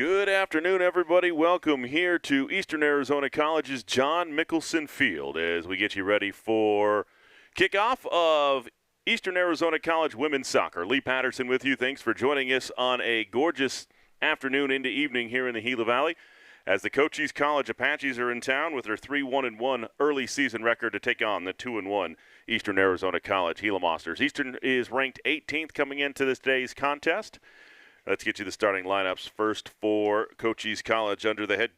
Good afternoon, everybody. Welcome here to Eastern Arizona College's John Mickelson Field as we get you ready for kickoff of Eastern Arizona College women's soccer. Lee Patterson with you. Thanks for joining us on a gorgeous afternoon into evening here in the Gila Valley as the Cochise College Apaches are in town with their 3-1-1 early season record to take on the 2-1 Eastern Arizona College Gila Monsters. Eastern is ranked 18th coming into this day's contest. Let's get you the starting lineups. First for Cochise College under the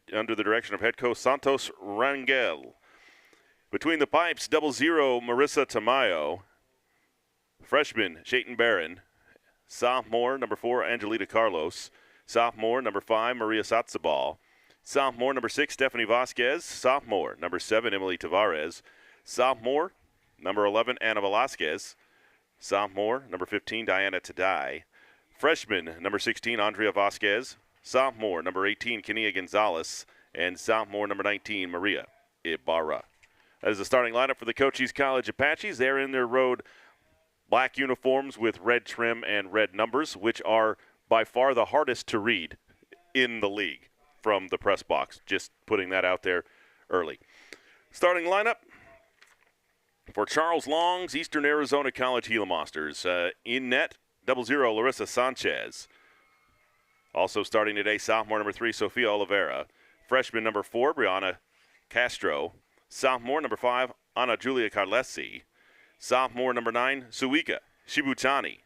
direction of head coach Santos Rangel. Between the pipes, 00 Marissa Tamayo. Freshman Chayton Barron. Sophomore number 4 Angelita Carlos. Sophomore number 5 Maria Satsabal. Sophomore number 6 Stephanie Vasquez. Sophomore number 7 Emily Tavares. Sophomore number 11 Anna Velasquez. Sophomore number 15 Diana Tadai. Freshman, number 16, Andrea Vasquez. Sophomore, number 18, Kenia Gonzalez. And sophomore, number 19, Maria Ibarra. That is the starting lineup for the Cochise College Apaches. They're in their road black uniforms with red trim and red numbers, which are by far the hardest to read in the league from the press box. Just putting that out there early. Starting lineup for Charles Long's Eastern Arizona College Gila Monsters. In net, 00 Larissa Sanchez. Also starting today, sophomore number 3, Sofia Oliveira. Freshman number 4, Brianna Castro. Sophomore number 5, Ana Julia Carlesi. Sophomore number 9, Suika Shibutani.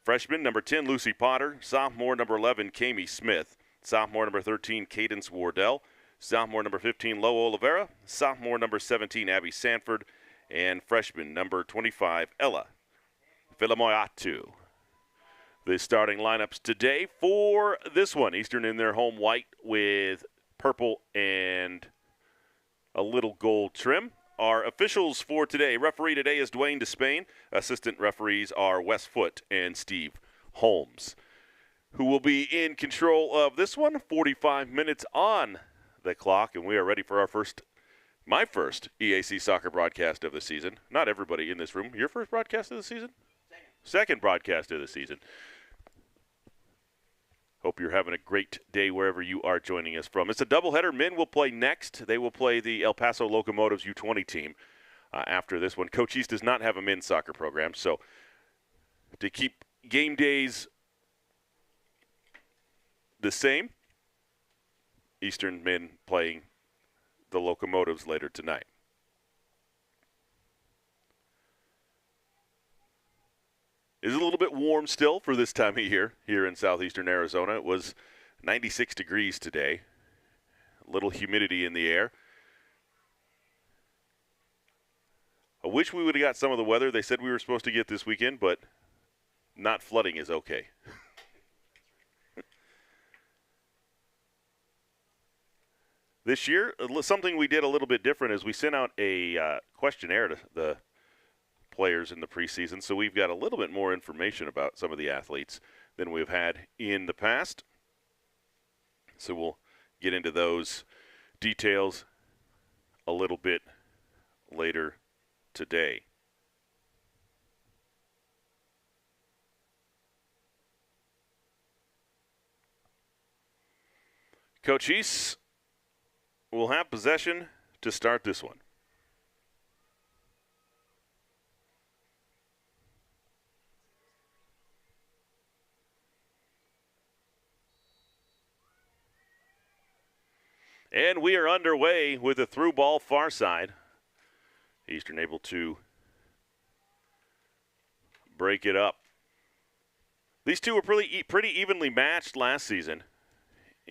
Freshman number 10, Lucy Potter. Sophomore number 11, Kami Smith. Sophomore number 13, Cadence Wardell. Sophomore number 15, Lo Oliveira. Sophomore number 17, Abby Sanford. And freshman number 25, Ella Filamoyatu. The starting lineups today for this one. Eastern in their home white with purple and a little gold trim. Our officials for today, referee today is Dwayne Despain. Assistant referees are Wes Foote and Steve Holmes, who will be in control of this one. 45 minutes on the clock, and we are ready for my first EAC soccer broadcast of the season. Not everybody in this room. Your first broadcast of the season? Second broadcast of the season. Hope you're having a great day wherever you are joining us from. It's a doubleheader. Men will play next. They will play the El Paso Locomotives U20 team after this one. Cochise does not have a men's soccer program, so to keep game days the same, Eastern men playing the Locomotives later tonight. It is a little bit warm still for this time of year here in southeastern Arizona. It was 96 degrees today. A little humidity in the air. I wish we would have got some of the weather they said we were supposed to get this weekend, but not flooding is okay. This year, something we did a little bit different is we sent out a questionnaire to the players in the preseason, so we've got a little bit more information about some of the athletes than we've had in the past. So we'll get into those details a little bit later today. Cochise will have possession to start this one. And we are underway with a through ball far side. Eastern able to break it up. These two were pretty evenly matched last season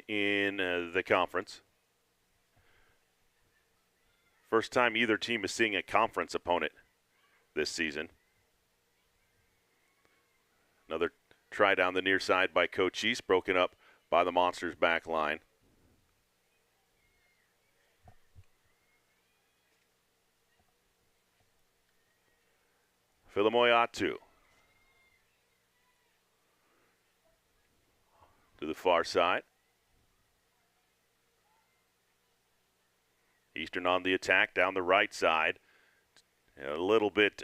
in the conference. First time either team is seeing a conference opponent this season. Another try down the near side by Cochise, broken up by the Monsters' back line. Filamoyatu to the far side. Eastern on the attack down the right side. A little bit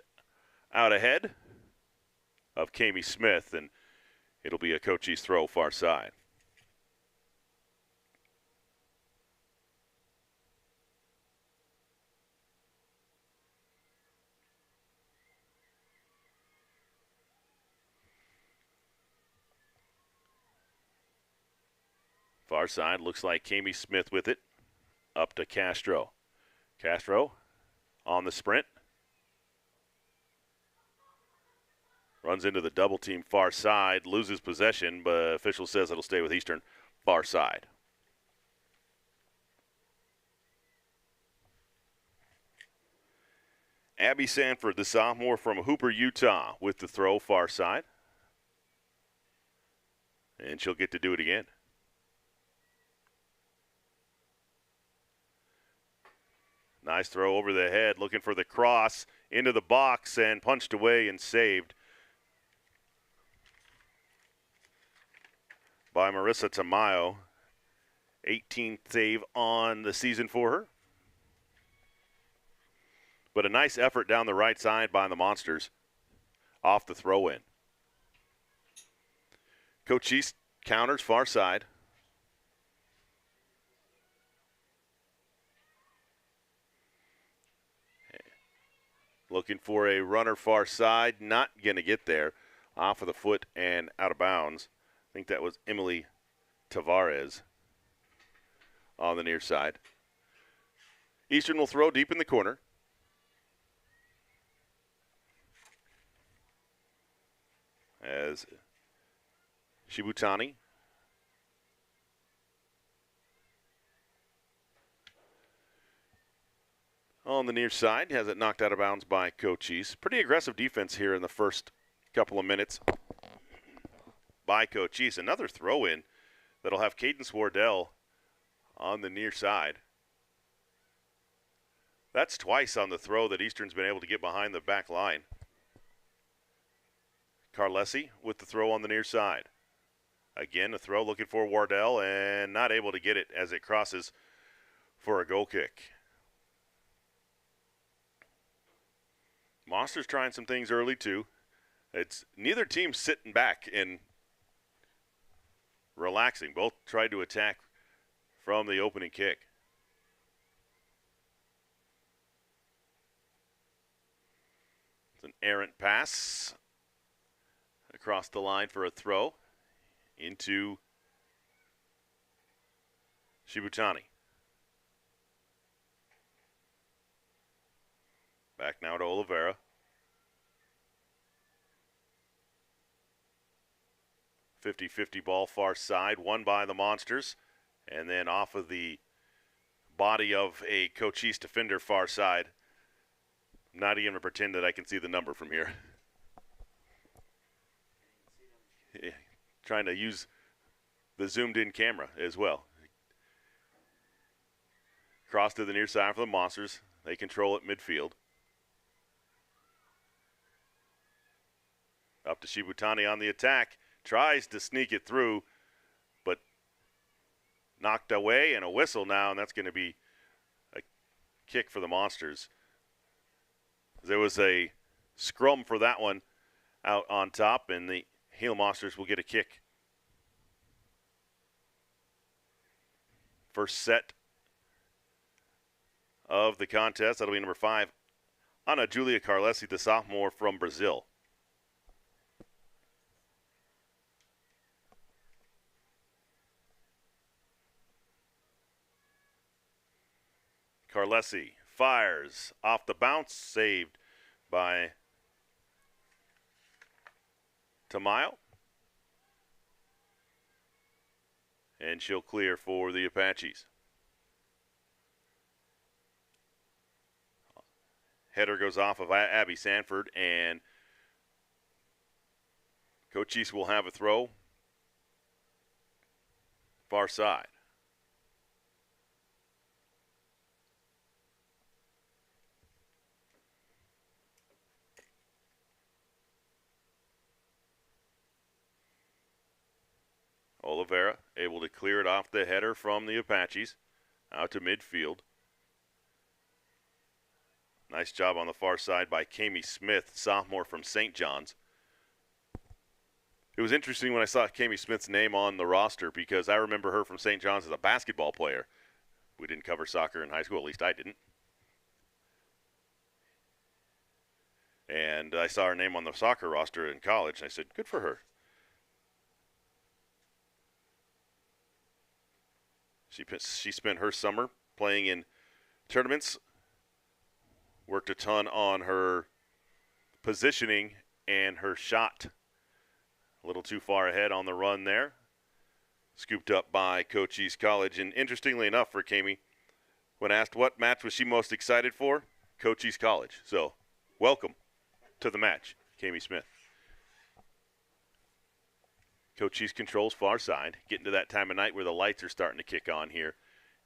out ahead of Kami Smith, and it'll be a Cochise throw far side. Far side, looks like Cochise Smith with it. Up to Castro. Castro on the sprint. Runs into the double team far side, loses possession, but official says it'll stay with Eastern. Far side. Abby Sanford, the sophomore from Hooper, Utah, with the throw far side. And she'll get to do it again. Nice throw over the head, looking for the cross into the box and punched away and saved by Marissa Tamayo. 18th save on the season for her. But a nice effort down the right side by the Monsters off the throw-in. Cochise counters far side. Looking for a runner far side. Not going to get there. Off of the foot and out of bounds. I think that was Emily Tavares on the near side. Eastern will throw deep in the corner. As Shibutani on the near side has it knocked out of bounds by Cochise. Pretty aggressive defense here in the first couple of minutes by Cochise. Another throw-in that'll have Cadence Wardell on the near side. That's twice on the throw that Eastern's been able to get behind the back line. Carlesi with the throw on the near side. Again, a throw looking for Wardell and not able to get it as it crosses for a goal kick. Monsters trying some things early too. It's neither team sitting back and relaxing. Both tried to attack from the opening kick. It's an errant pass across the line for a throw into Shibutani. Back now to Oliveira. 50-50 ball far side, won by the Monsters. And then off of the body of a Cochise defender far side. Not even to pretend that I can see the number from here. Yeah, trying to use the zoomed-in camera as well. Cross to the near side for the Monsters. They control it midfield. Up to Shibutani on the attack. Tries to sneak it through, but knocked away, and a whistle now, and that's going to be a kick for the Monsters. There was a scrum for that one out on top, and the Hale Monsters will get a kick. First set of the contest. That'll be number 5, Ana Julia Carlesi, the sophomore from Brazil. Carlesi fires off the bounce, saved by Tamayo. And she'll clear for the Apaches. Header goes off of Abby Sanford, and Cochise will have a throw far side. Oliveira able to clear it off the header from the Apaches out to midfield. Nice job on the far side by Cochise Smith, sophomore from St. John's. It was interesting when I saw Cochise Smith's name on the roster because I remember her from St. John's as a basketball player. We didn't cover soccer in high school, at least I didn't. And I saw her name on the soccer roster in college, and I said, good for her. She spent her summer playing in tournaments, worked a ton on her positioning and her shot. A little too far ahead on the run there. Scooped up by Cochise College. And interestingly enough for Kami, when asked what match was she most excited for, Cochise College. So welcome to the match, Kami Smith. Cochise controls far side, getting to that time of night where the lights are starting to kick on here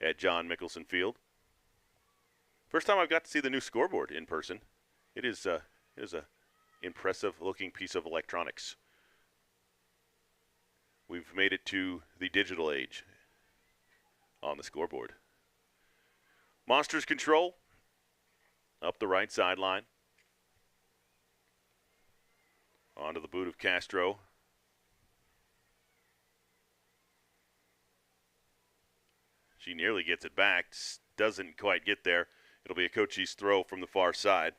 at John Mickelson Field. First time I've got to see the new scoreboard in person. It is a impressive-looking piece of electronics. We've made it to the digital age on the scoreboard. Monsters control up the right sideline. Onto the boot of Castro. She nearly gets it back, doesn't quite get there. It'll be a Cochise throw from the far side.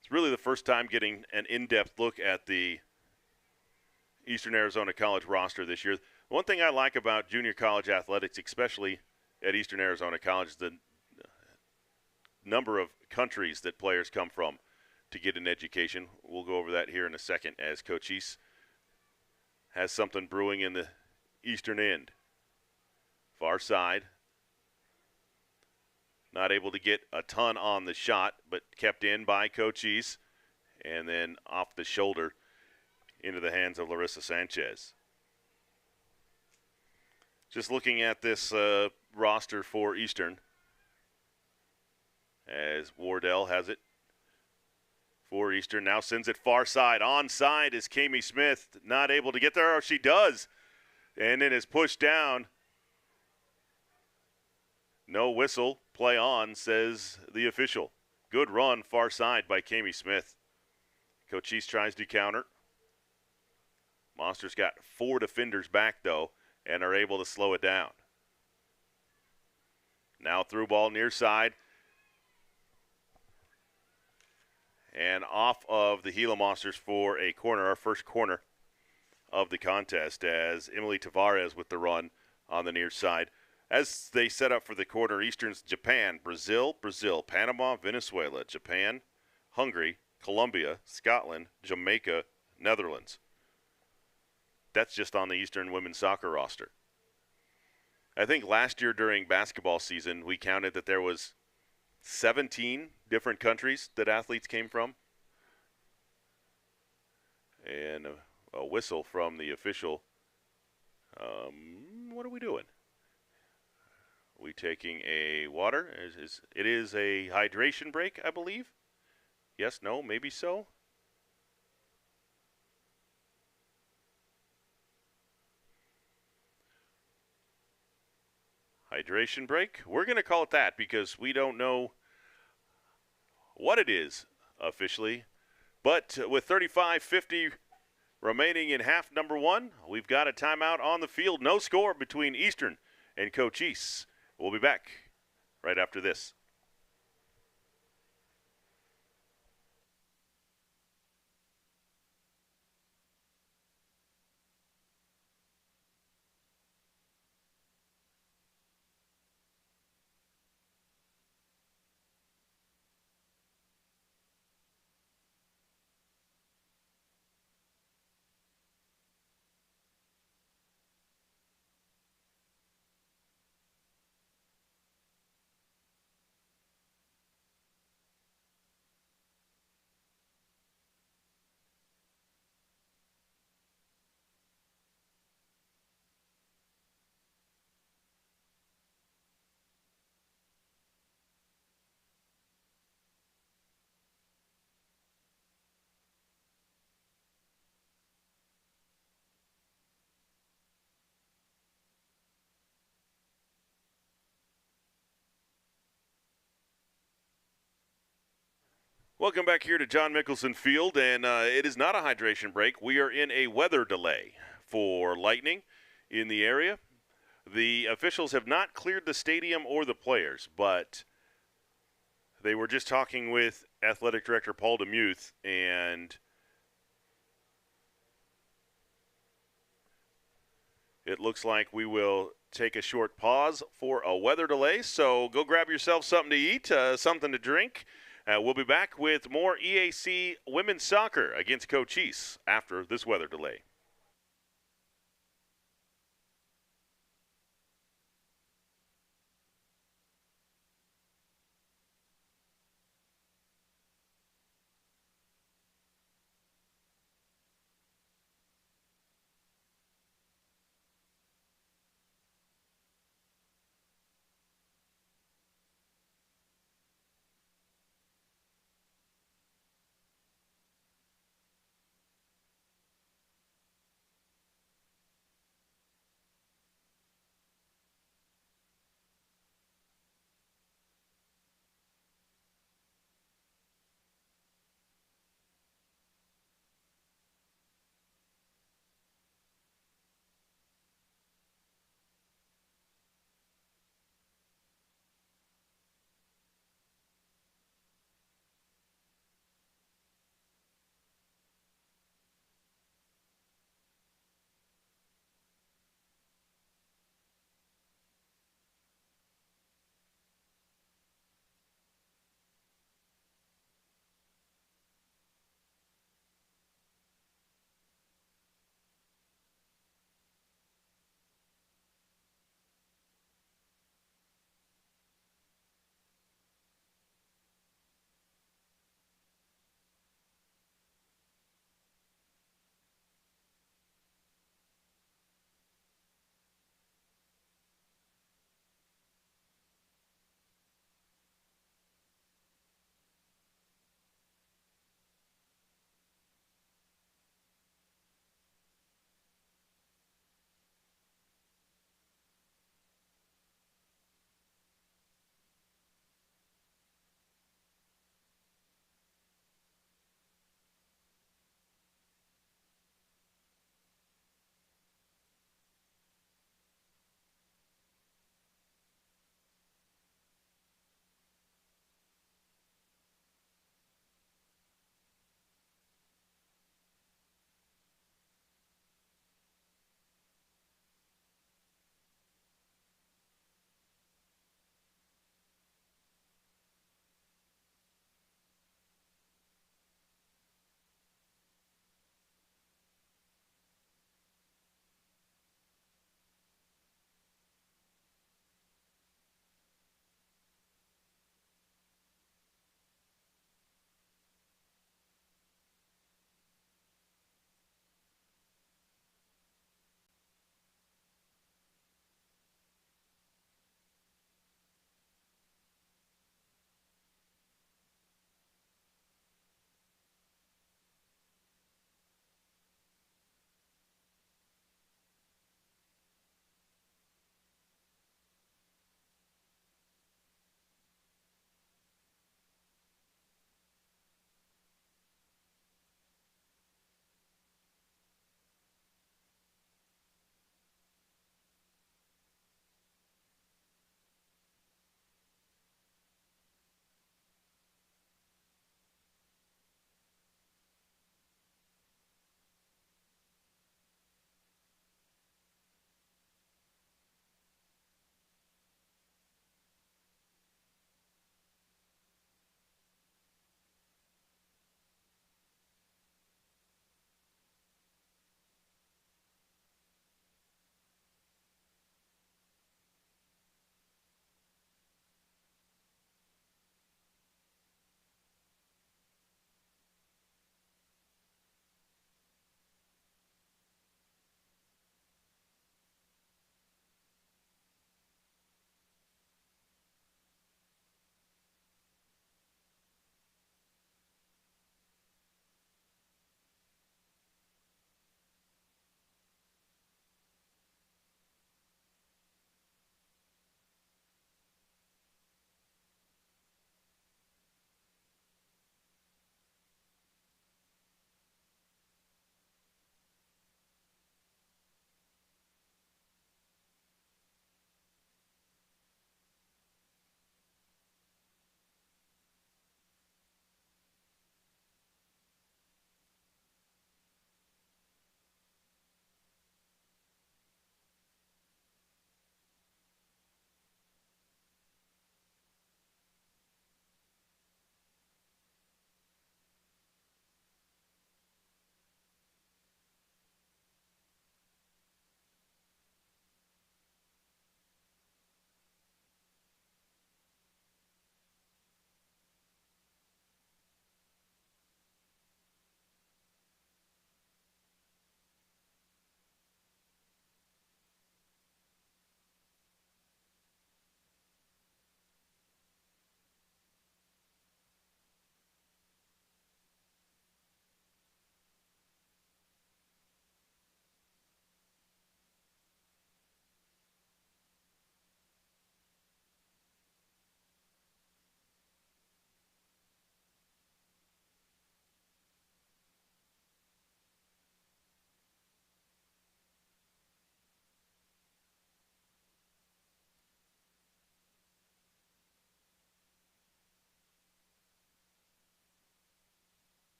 It's really the first time getting an in-depth look at the Eastern Arizona College roster this year. One thing I like about junior college athletics, especially at Eastern Arizona College, is the number of countries that players come from to get an education. We'll go over that here in a second as Cochise has something brewing in the eastern end. Far side. Not able to get a ton on the shot, but kept in by Cochise. And then off the shoulder into the hands of Larissa Sanchez. Just looking at this roster for Eastern, as Wardell has it for Eastern. Now sends it far side. Onside is Kami Smith. Not able to get there. Oh, she does. And then is pushed down. No whistle. Play on, says the official. Good run far side by Kami Smith. Cochise tries to counter. Monsters got 4 defenders back, though, and are able to slow it down. Now through ball near side. And off of the Gila Monsters for a corner, our first corner of the contest, as Emily Tavares with the run on the near side. As they set up for the corner, Eastern's Japan, Brazil, Panama, Venezuela, Japan, Hungary, Colombia, Scotland, Jamaica, Netherlands. That's just on the Eastern women's soccer roster. I think last year during basketball season, we counted that there was 17 different countries that athletes came from. And a whistle from the official. What are we doing? Are we taking a water? It is a hydration break, I believe. Yes, no, maybe so. Hydration break. We're going to call it that because we don't know what it is officially. But with 35:50 remaining in half number 1, we've got a timeout on the field. No score between Eastern and Cochise. We'll be back right after this. Welcome back here to John Mickelson Field, and it is not a hydration break. We are in a weather delay for lightning in the area. The officials have not cleared the stadium or the players, but they were just talking with Athletic Director Paul DeMuth, and it looks like we will take a short pause for a weather delay. So go grab yourself something to eat, something to drink. We'll be back with more EAC women's soccer against Cochise after this weather delay.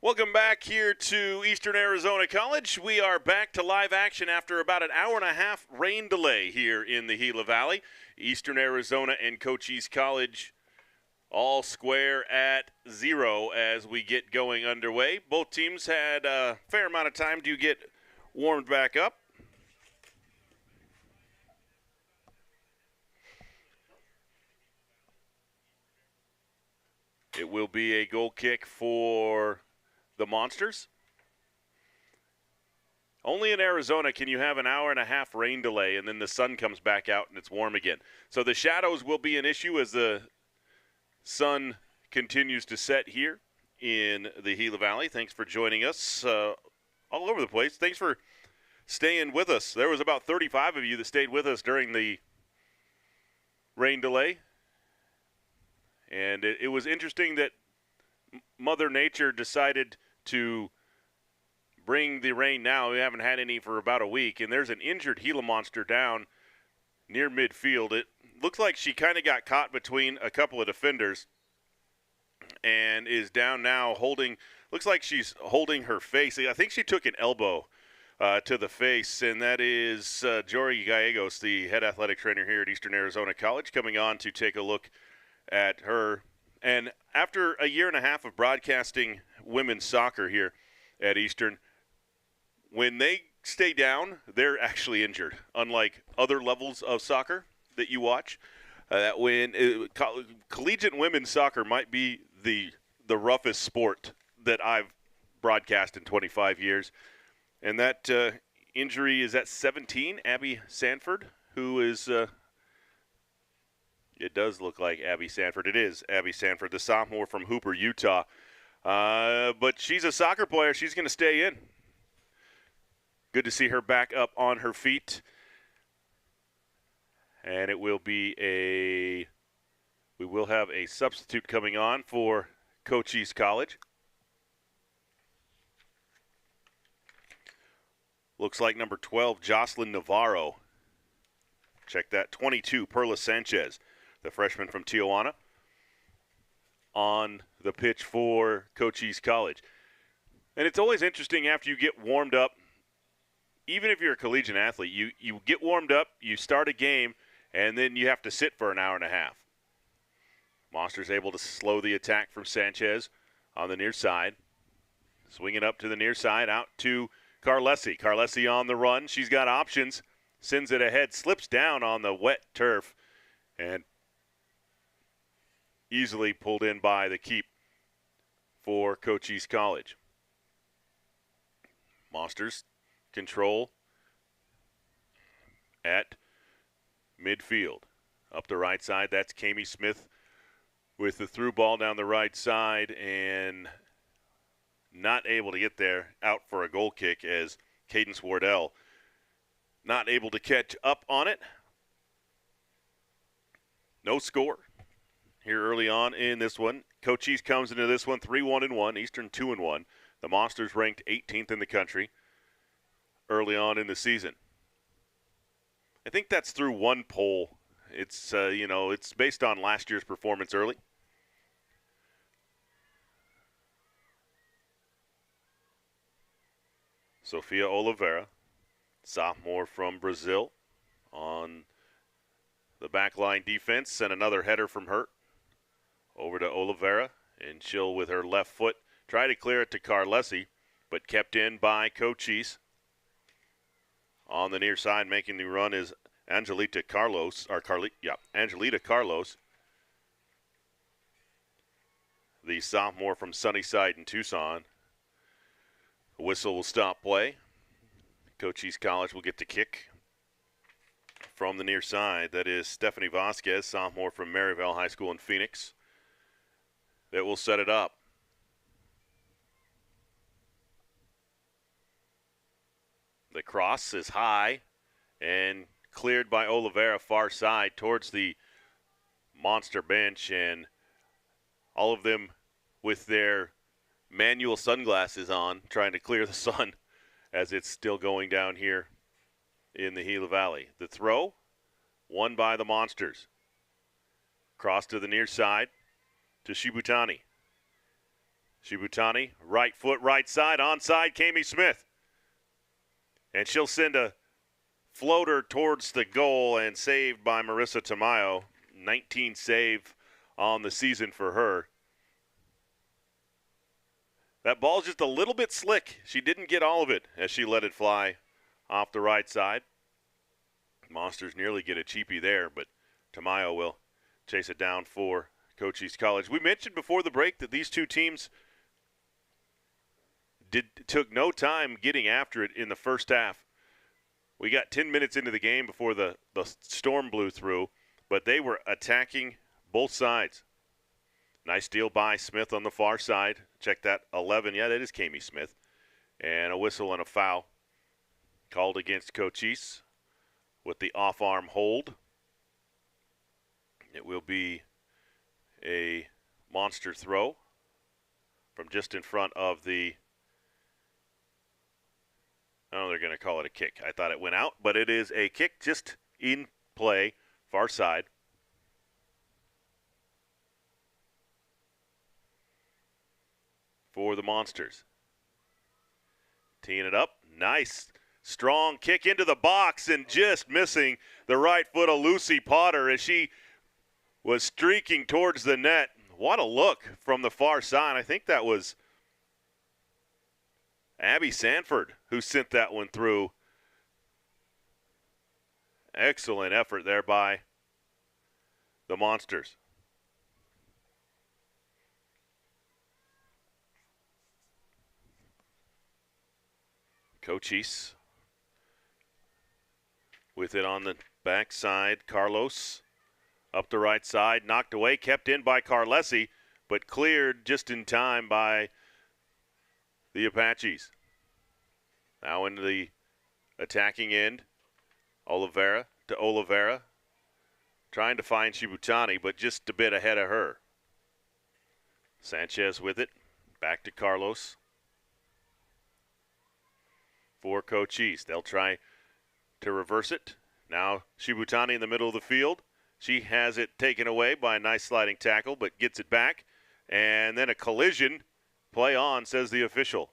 Welcome back here to Eastern Arizona College. We are back to live action after about an hour and a half rain delay here in the Gila Valley. Eastern Arizona and Cochise College all square at 0 as we get going underway. Both teams had a fair amount of time to get warmed back up. It will be a goal kick for the Monsters. Only in Arizona can you have an hour and a half rain delay and then the sun comes back out and it's warm again. So the shadows will be an issue as the sun continues to set here in the Gila Valley. Thanks for joining us all over the place. Thanks for staying with us. There was about 35 of you that stayed with us during the rain delay. And it was interesting that Mother Nature decided to bring the rain now. We haven't had any for about a week, and there's an injured Gila Monster down near midfield. It looks like she kind of got caught between a couple of defenders and is down now holding, looks like she's holding her face. I think she took an elbow to the face, and that is Jory Gallegos, the head athletic trainer here at Eastern Arizona College, coming on to take a look at her. And after a year and a half of broadcasting women's soccer here at Eastern, when they stay down, they're actually injured, unlike other levels of soccer that you watch. Collegiate women's soccer might be the roughest sport that I've broadcast in 25 years. And that injury is at 17, Abby Sanford, who is it does look like Abby Sanford. It is Abby Sanford, the sophomore from Hooper, Utah. But she's a soccer player. She's going to stay in. Good to see her back up on her feet. And it will be we will have a substitute coming on for Cochise College. Looks like number 12, Jocelyn Navarro. Check that, 22, Perla Sanchez, the freshman from Tijuana, on the pitch for Cochise College. And it's always interesting after you get warmed up, even if you're a collegiate athlete, you get warmed up, you start a game, and then you have to sit for an hour and a half. Monsters able to slow the attack from Sanchez on the near side. Swinging up to the near side, out to Carlesi. Carlesi on the run. She's got options. Sends it ahead, slips down on the wet turf, and easily pulled in by the keep for Cochise College. Monsters control at midfield. Up the right side, that's Kami Smith with the through ball down the right side and not able to get there, out for a goal kick as Cadence Wardell not able to catch up on it. No score here early on in this one. Cochise comes into this one 3-1-1, Eastern 2-1. The Monsters ranked 18th in the country early on in the season. I think that's through one poll. It's it's based on last year's performance early. Sofia Oliveira, sophomore from Brazil, on the backline defense, and another header from her over to Oliveira, and she'll, with her left foot, try to clear it to Carlesi, but kept in by Cochise. On the near side, making the run is Angelita Carlos, Angelita Carlos, the sophomore from Sunnyside in Tucson. The whistle will stop play. Cochise College will get the kick from the near side. That is Stephanie Vasquez, sophomore from Maryvale High School in Phoenix, that will set it up. The cross is high and cleared by Oliveira, far side towards the Monster bench, and all of them with their manual sunglasses on, trying to clear the sun as it's still going down here in the Gila Valley. The throw, won by the Monsters. Cross to the near side to Shibutani. Shibutani, right foot, right side, onside, Kami Smith. And she'll send a floater towards the goal and saved by Marissa Tamayo. 19 save on the season for her. That ball's just a little bit slick. She didn't get all of it as she let it fly off the right side. Monsters nearly get a cheapie there, but Tamayo will chase it down for Cochise College. We mentioned before the break that these two teams took no time getting after it in the first half. We got 10 minutes into the game before the storm blew through, but they were attacking both sides. Nice steal by Smith on the far side. Check that 11. Yeah, that is Kami Smith. And a whistle and a foul called against Cochise with the off-arm hold. It will be a monster throw from just in front of the, oh, they're going to call it a kick. I thought it went out, but it is a kick just in play, far side. For the Monsters. Teeing it up. Nice, strong kick into the box and just missing the right foot of Lucy Potter as she was streaking towards the net. What a look from the far side. I think that was Abby Sanford who sent that one through. Excellent effort there by the Monsters. Cochise with it on the backside. Carlos up the right side, knocked away, kept in by Carlesi, but cleared just in time by the Apaches. Now into the attacking end. Oliveira to Oliveira. Trying to find Shibutani, but just a bit ahead of her. Sanchez with it. Back to Carlos. For Cochise. They'll try to reverse it. Now Shibutani in the middle of the field. She has it taken away by a nice sliding tackle, but gets it back. And then a collision. Play on, says the official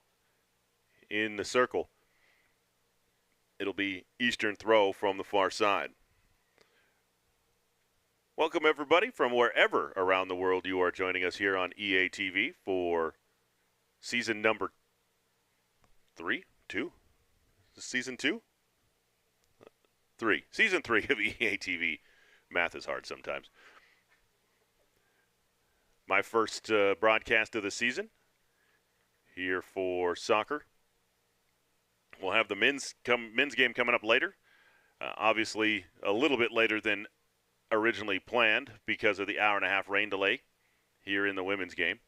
in the circle. It'll be Eastern throw from the far side. Welcome, everybody, from wherever around the world you are joining us here on EATV for season number 3, 2? Season 2? 3. Season 3 of EATV. Math is hard sometimes. My first broadcast of the season here for soccer. We'll have the men's game coming up later. Obviously, a little bit later than originally planned because of the hour-and-a-half rain delay here in the women's game.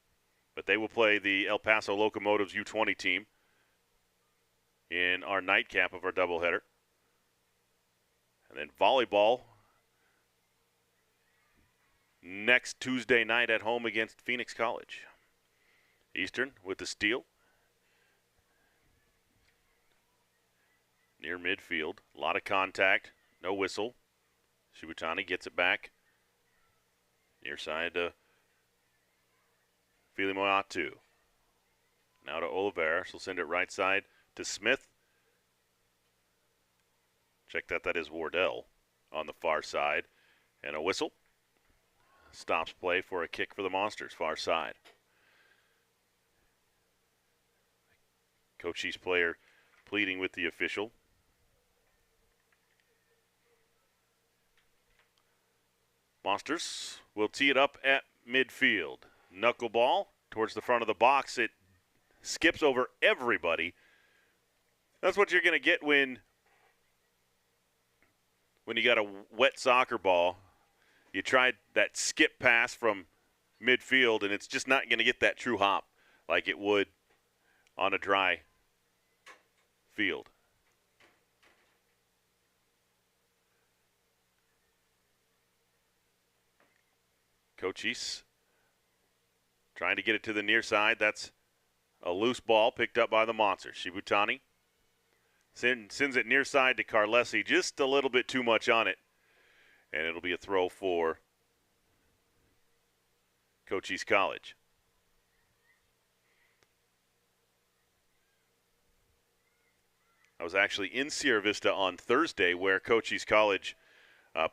But they will play the El Paso Locomotives U20 team in our nightcap of our doubleheader. And then volleyball next Tuesday night at home against Phoenix College. Eastern with the steal. Near midfield. A lot of contact. No whistle. Shibutani gets it back. Near side to Filimoatu. Now to Oliveira. She'll send it right side to Smith. Check that. That is Wardell on the far side. And a whistle. Stops play for a kick for the Monsters. Far side. Cochise player pleading with the official. Monsters will tee it up at midfield. Knuckleball towards the front of the box. It skips over everybody. That's what you're going to get when you got a wet soccer ball. You tried that skip pass from midfield, and it's just not going to get that true hop like it would on a dry field. Cochise trying to get it to the near side. That's a loose ball picked up by the Monsters. Shibutani sends it near side to Carlesi. Just a little bit too much on it. And it'll be a throw for Cochise College. I was actually in Sierra Vista on Thursday where Cochise College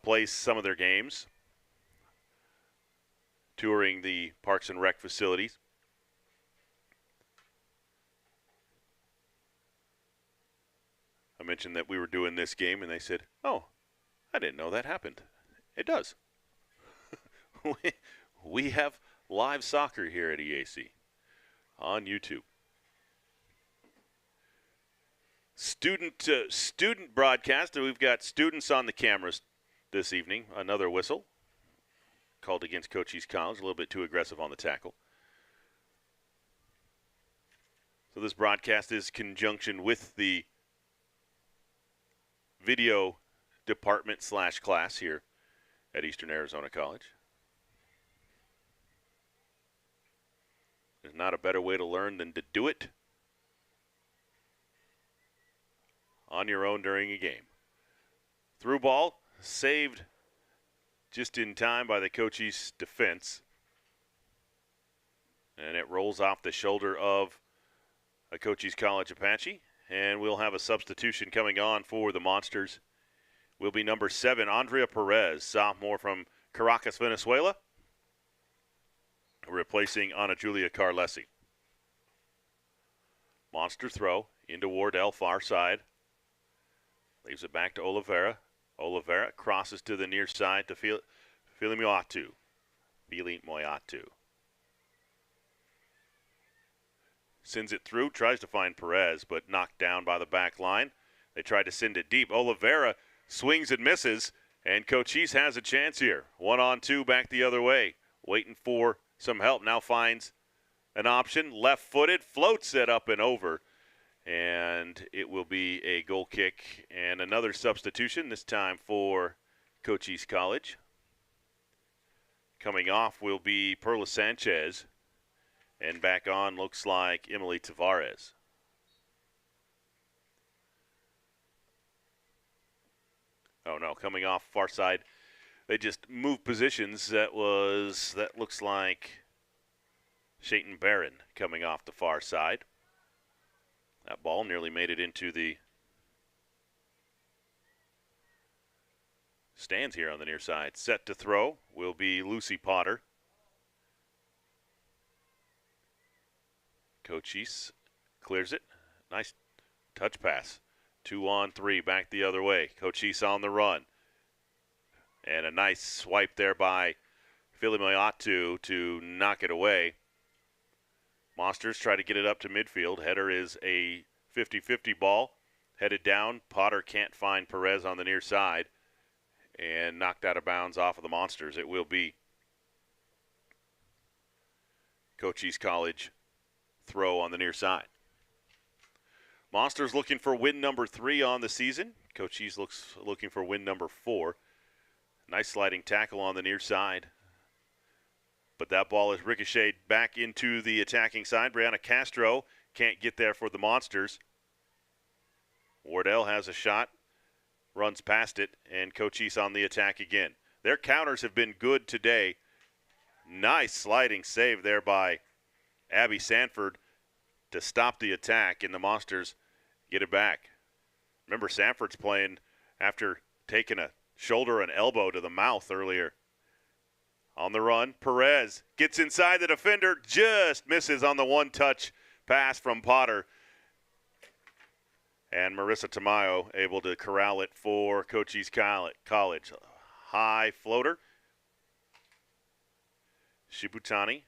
plays some of their games, touring the Parks and Rec facilities. I mentioned that we were doing this game, and they said, oh, I didn't know that happened. It does. We have live soccer here at EAC on YouTube. Student broadcast. We've got students on the cameras this evening. Another whistle called against Cochise College. A little bit too aggressive on the tackle. So this broadcast is in conjunction with the video department / class here at Eastern Arizona College. There's not a better way to learn than to do it on your own during a game. Through ball, saved just in time by the Cochise defense. And it rolls off the shoulder of a Cochise College Apache. And we'll have a substitution coming on for the Monsters. Will be number 7, Andrea Perez, sophomore from Caracas, Venezuela, replacing Ana Julia Carlesi. Monster throw into Wardell, far side. Leaves it back to Oliveira. Oliveira crosses to the near side to Fili Moatu. Sends it through, tries to find Perez, but knocked down by the back line. They tried to send it deep. Oliveira swings and misses, and Cochise has a chance here. 1-on-2 back the other way. Waiting for some help. Now finds an option. Left-footed, floats it up and over. And it will be a goal kick and another substitution, this time for Cochise College. Coming off will be Perla Sanchez. And back on looks like Emily Tavares. Oh no, coming off far side. They just moved positions. That looks like Shayton Barron coming off the far side. That ball nearly made it into the stands here on the near side. Set to throw will be Lucy Potter. Cochise clears it. Nice touch pass. 2-on-3 back the other way. Cochise on the run. And a nice swipe there by Fili Moatu to knock it away. Monsters try to get it up to midfield. Header is a 50-50 ball. Headed down. Potter can't find Perez on the near side. And knocked out of bounds off of the Monsters. It will be Cochise College throw on the near side. Monsters looking for win number 3 on the season. Cochise looking for win number 4. Nice sliding tackle on the near side. But that ball is ricocheted back into the attacking side. Brianna Castro can't get there for the Monsters. Wardell has a shot, runs past it, and Cochise on the attack again. Their counters have been good today. Nice sliding save there by Abby Sanford to stop the attack, and the Monsters get it back. Remember, Sanford's playing after taking a shoulder and elbow to the mouth earlier. On the run, Perez gets inside the defender, just misses on the one-touch pass from Potter. And Marissa Tamayo able to corral it for Cochise College. High floater. Shibutani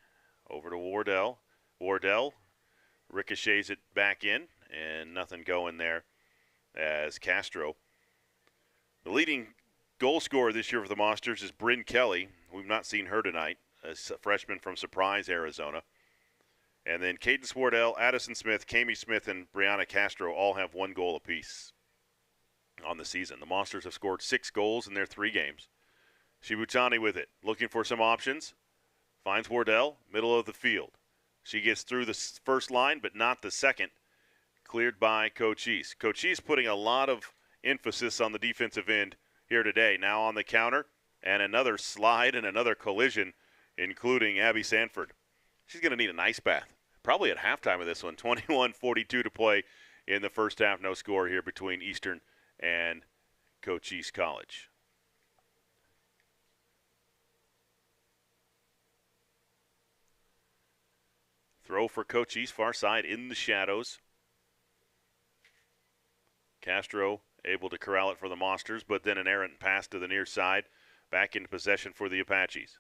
over to Wardell. Wardell ricochets it back in, and nothing going there as Castro. The leading goal scorer this year for the Monsters is Bryn Kelly. We've not seen her tonight, a freshman from Surprise, Arizona. And then Cadence Wardell, Addison Smith, Kami Smith, and Brianna Castro all have 1 goal apiece on the season. The Monsters have scored 6 goals in their 3 games. Shibutani with it, looking for some options. Finds Wardell, middle of the field. She gets through the first line, but not the second. Cleared by Cochise. Cochise putting a lot of emphasis on the defensive end here today. Now on the counter, and another slide and another collision, including Abby Sanford. She's going to need an ice bath. Probably at halftime of this one. 21:42 to play in the first half. No score here between Eastern and Cochise College. Throw for Cochise, far side in the shadows. Castro able to corral it for the Monsters, but then an errant pass to the near side. Back into possession for the Apaches.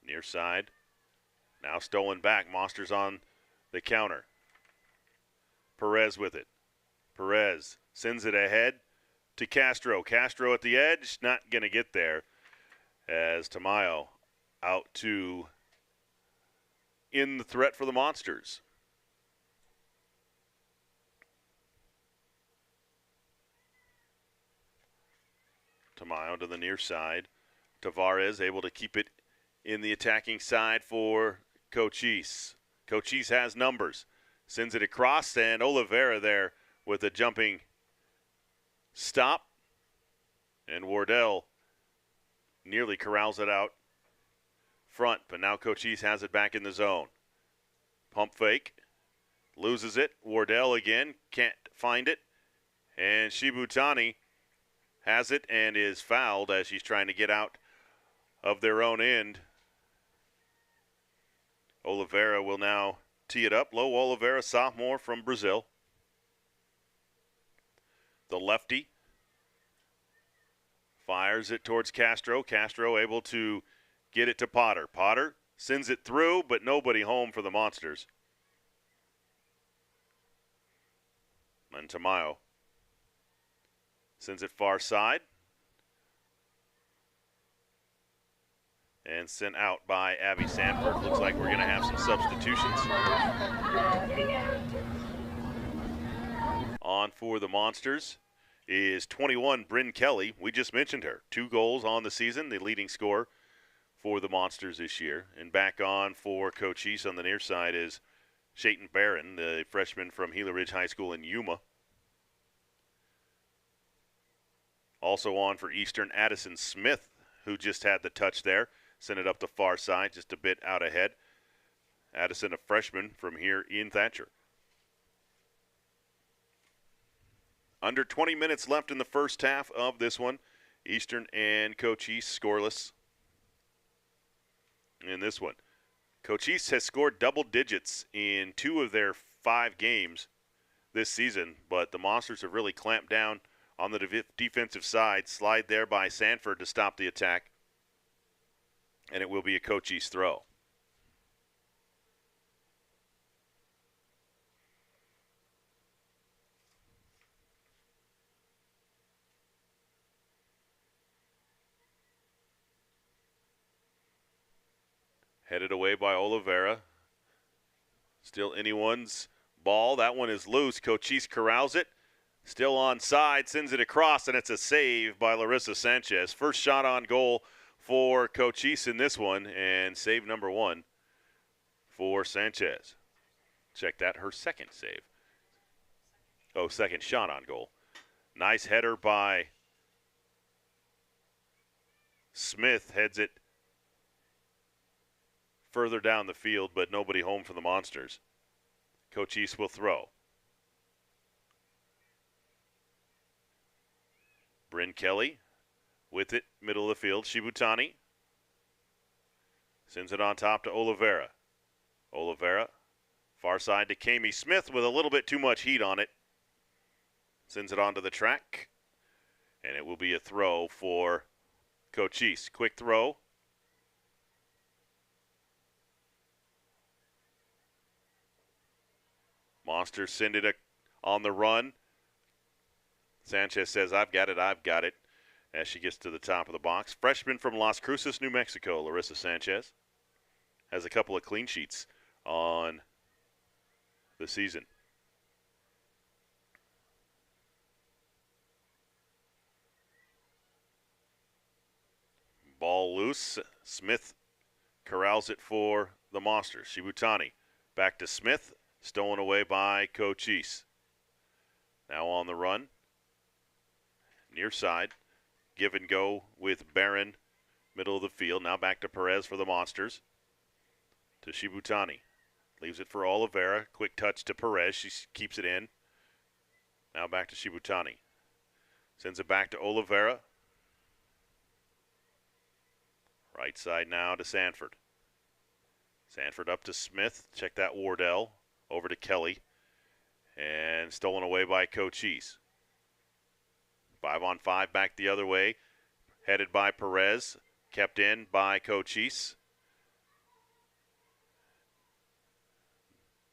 Near side. Now stolen back. Monsters on the counter. Perez with it. Perez sends it ahead to Castro. Castro at the edge. Not going to get there as Tamayo out to in the threat for the Monsters. Tamayo to the near side. Tavares able to keep it in the attacking side for Cochise. Cochise has numbers. Sends it across, and Oliveira there with a jumping stop. And Wardell nearly corrals it out front, but now Cochise has it back in the zone. Pump fake. Loses it. Wardell again. Can't find it. And Shibutani has it and is fouled as she's trying to get out of their own end. Oliveira will now tee it up. Low Oliveira, sophomore from Brazil. The lefty fires it towards Castro. Castro able to get it to Potter. Potter sends it through, but nobody home for the Monsters. And Tamayo sends it far side. And sent out by Abby Sanford. Looks like we're going to have some substitutions. On for the Monsters is 21, Bryn Kelly. We just mentioned her. 2 goals on the season, the leading scorer for the Monsters this year. And back on for Cochise on the near side is Shayton Barron, the freshman from Gila Ridge High School in Yuma. Also on for Eastern, Addison Smith, who just had the touch there. Sent it up the far side, just a bit out ahead. Addison, a freshman from here in Thatcher. Under 20 minutes left in the first half of this one. Eastern and Cochise scoreless in this one. Cochise has scored double digits in 2 of their 5 games this season, but the Monsters have really clamped down on the defensive side. Slide there by Sanford to stop the attack. And it will be a Cochise throw. Headed away by Oliveira. Still anyone's ball. That one is loose. Cochise corrals it. Still onside. Sends it across, and it's a save by Larissa Sanchez. First shot on goal for Cochise in this one, and save number 1 for Sanchez. Check that, her second save. Oh, second shot on goal. Nice header by Smith. Heads it further down the field, but nobody home for the Monsters. Cochise will throw. Bryn Kelly with it, middle of the field. Shibutani sends it on top to Oliveira. Oliveira, far side to Kami Smith with a little bit too much heat on it. Sends it onto the track, and it will be a throw for Cochise. Quick throw. Monsters send it on the run. Sanchez says, I've got it, as she gets to the top of the box. Freshman from Las Cruces, New Mexico, Larissa Sanchez, has a couple of clean sheets on the season. Ball loose. Smith corrals it for the Monsters. Shibutani back to Smith. Stolen away by Cochise. Now on the run. Near side. Give and go with Barron. Middle of the field. Now back to Perez for the Monsters. To Shibutani. Leaves it for Oliveira. Quick touch to Perez. She keeps it in. Now back to Shibutani. Sends it back to Oliveira. Right side now to Sanford. Sanford up to Smith. Check that Wardell. Over to Kelly. And stolen away by Cochise. 5-on-5 back the other way. Headed by Perez. Kept in by Cochise.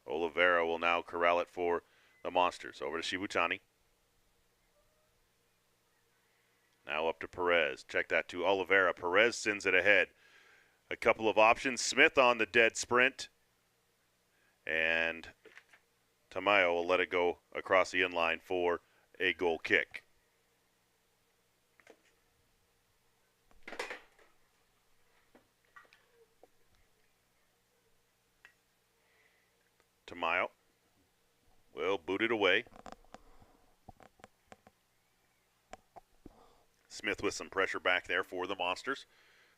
Oliveira will now corral it for the Monsters. Over to Shibutani. Now up to Perez. Check that to Oliveira. Perez sends it ahead. A couple of options. Smith on the dead sprint. And Tamayo will let it go across the inline for a goal kick. Tamayo will boot it away. Smith with some pressure back there for the Monsters.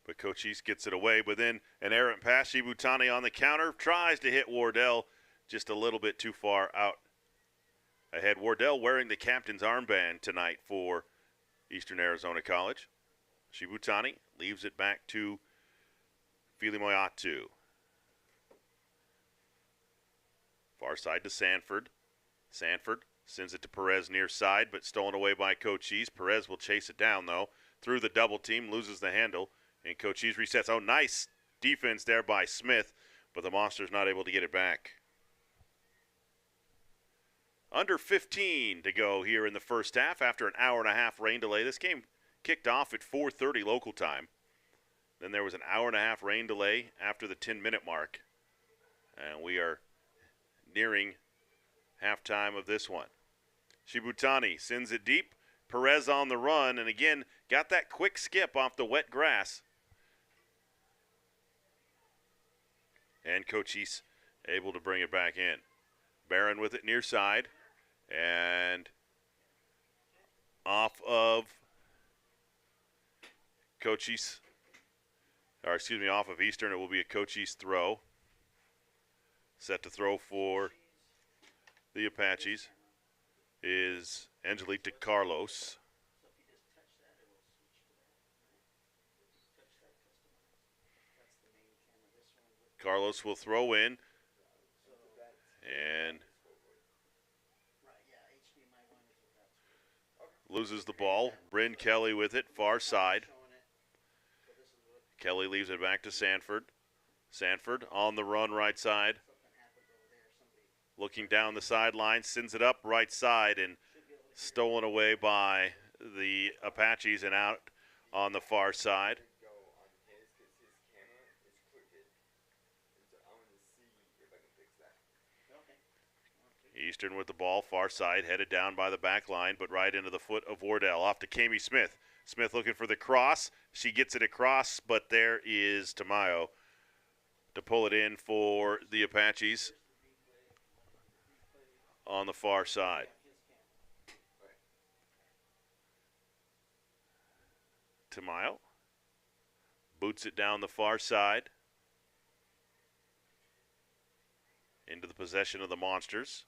But Cochise gets it away. But then an errant pass. Shibutani on the counter. Tries to hit Wardell just a little bit too far out ahead. Wardell wearing the captain's armband tonight for Eastern Arizona College. Shibutani leaves it back to Filimoyatu. Far side to Sanford. Sanford sends it to Perez near side, but stolen away by Cochise. Perez will chase it down, though, through the double team, loses the handle, and Cochise resets. Oh, nice defense there by Smith, but the Monsters not able to get it back. Under 15 to go here in the first half after an hour-and-a-half rain delay. This game kicked off at 4:30 local time. Then there was an hour-and-a-half rain delay after the 10-minute mark, and we are nearing halftime of this one. Shibutani sends it deep. Perez on the run, and again, got that quick skip off the wet grass. And Cochise able to bring it back in. Barron with it near side, and off of Cochise, or excuse me, off of Eastern, it will be a Cochise throw. Set to throw for the Apaches is Angelita Carlos. Carlos will throw in and loses the ball. Bryn Kelly with it, far side. Kelly leaves it back to Sanford. Sanford on the run right side. Looking down the sideline, sends it up right side and stolen away by the Apaches and out on the far side. Eastern with the ball, far side, headed down by the back line, but right into the foot of Wardell. Off to Kami Smith. Smith looking for the cross. She gets it across, but there is Tamayo to pull it in for the Apaches on the far side. Tamayo boots it down the far side into the possession of the Monsters.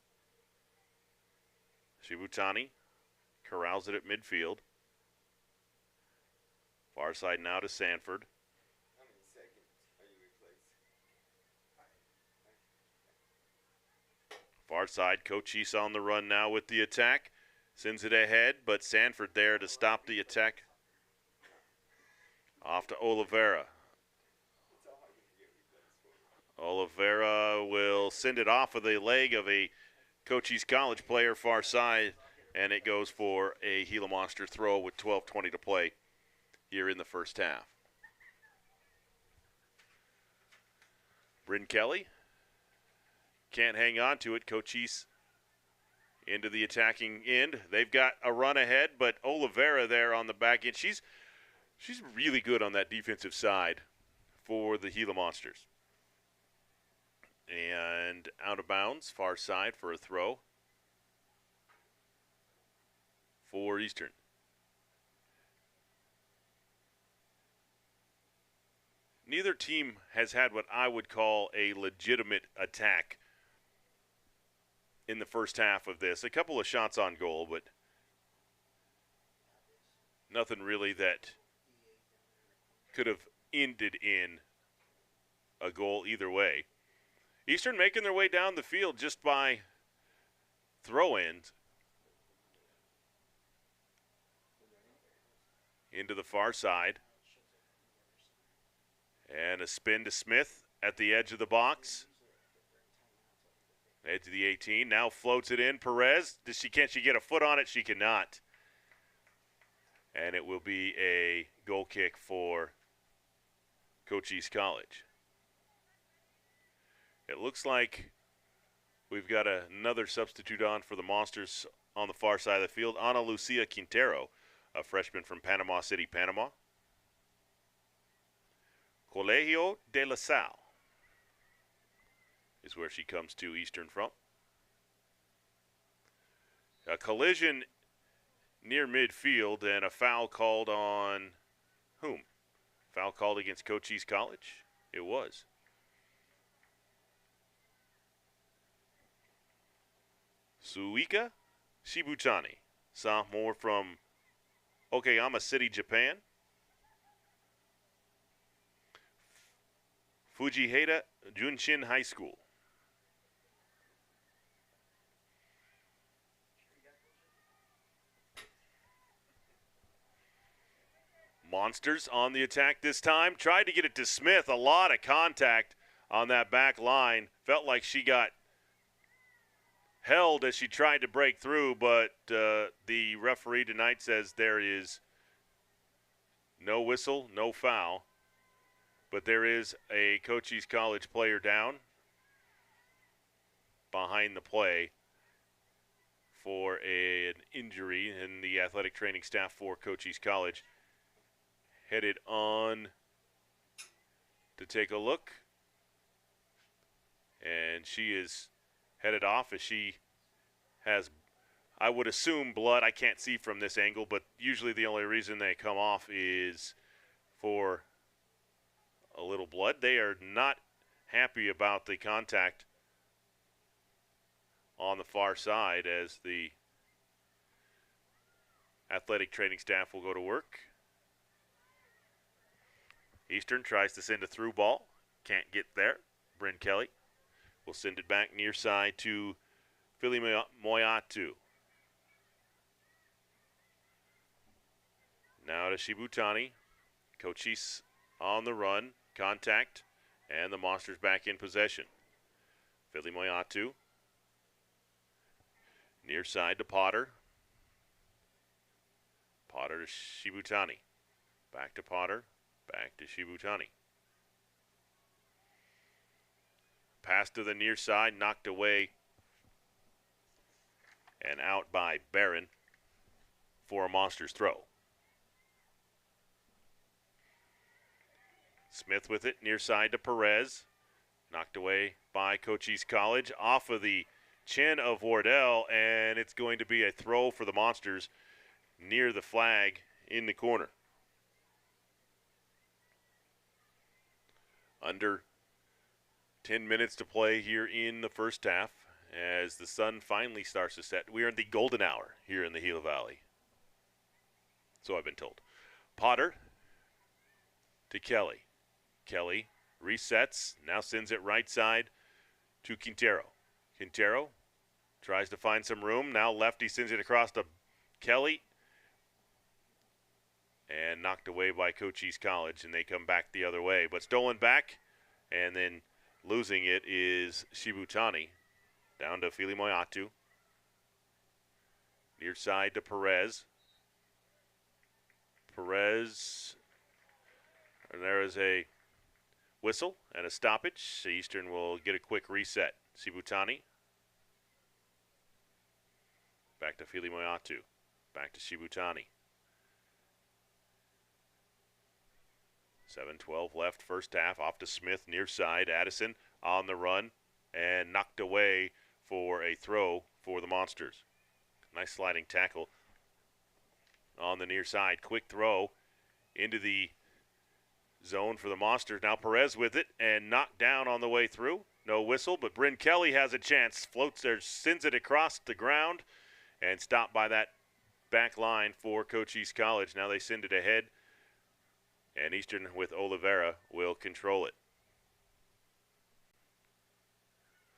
Shibutani corrals it at midfield. Far side now to Sanford. Far side, Cochise on the run now with the attack. Sends it ahead, but Sanford there to stop the attack. Off to Oliveira. Oliveira will send it off of the leg of a Cochise College player far side, and it goes for a Gila Monster throw with 12:20 to play here in the first half. Bryn Kelly can't hang on to it. Cochise into the attacking end. They've got a run ahead, but Oliveira there on the back end. She's really good on that defensive side for the Gila Monsters. And out of bounds, far side for a throw for Eastern. neither team has had what I would call a legitimate attack in the first half of this. A couple of shots on goal, but nothing really that could have ended in a goal either way. Eastern making their way down the field just by throw-ins into the far side. And a spin to Smith at the edge of the box. Edge of the 18. Now floats it in. Perez. Can she get a foot on it? She cannot. And it will be a goal kick for Cochise College. It looks like we've got another substitute on for the Monsters on the far side of the field. Ana Lucia Quintero, a freshman from Panama City, Panama. Colegio de La Salle is where she comes to Eastern from. A collision near midfield and a foul called on whom? Foul called against Cochise College? It was. Suika Shibutani, sophomore from Okayama City, Japan. Fujihata Junshin High School. Monsters on the attack this time. Tried to get it to Smith. A lot of contact on that back line. Felt like she got held as she tried to break through, but the referee tonight says there is no whistle, no foul. But there is a Cochise College player down behind the play for an injury, and the athletic training staff for Cochise College headed on to take a look. And she is headed off as she has, I would assume, blood. I can't see from this angle, but usually the only reason they come off is for a little blood. They are not happy about the contact on the far side as the athletic training staff will go to work. Eastern tries to send a through ball. Can't get there. Bryn Kelly will send it back near side to Philly Moyatu. Now to Shibutani. Cochise on the run. Contact. And the Monsters back in possession. Philly Moyatu. Near side to Potter. Potter to Shibutani. Back to Potter. Back to Shibutani. Pass to the near side. Knocked away. And out by Barron for a Monsters throw. Smith with it, near side to Perez. Knocked away by Cochise College. Off of the chin of Wardell, and it's going to be a throw for the Monsters near the flag in the corner. Under 10 minutes to play here in the first half as the sun finally starts to set. We are in the golden hour here in the Gila Valley. So I've been told. Potter to Kelly. Kelly resets, now sends it right side to Quintero. Quintero tries to find some room. Now lefty sends it across to Kelly. And knocked away by Cochise College, and they come back the other way. But stolen back, and then losing it is Shibutani. Down to Philly Moyatu. Near side to Perez. Perez, and there is a whistle and a stoppage. Eastern will get a quick reset. Shibutani. Back to Philly Moyatu. Back to Shibutani. 7:12 left first half. Off to Smith near side. Addison on the run and knocked away for a throw for the Monsters. Nice sliding tackle on the near side. Quick throw into the zone for the Monsters. Now Perez with it and knocked down on the way through. No whistle, but Bryn Kelly has a chance. Floats there, sends it across the ground, and stopped by that back line for Cochise College. Now they send it ahead, and Eastern with Oliveira will control it.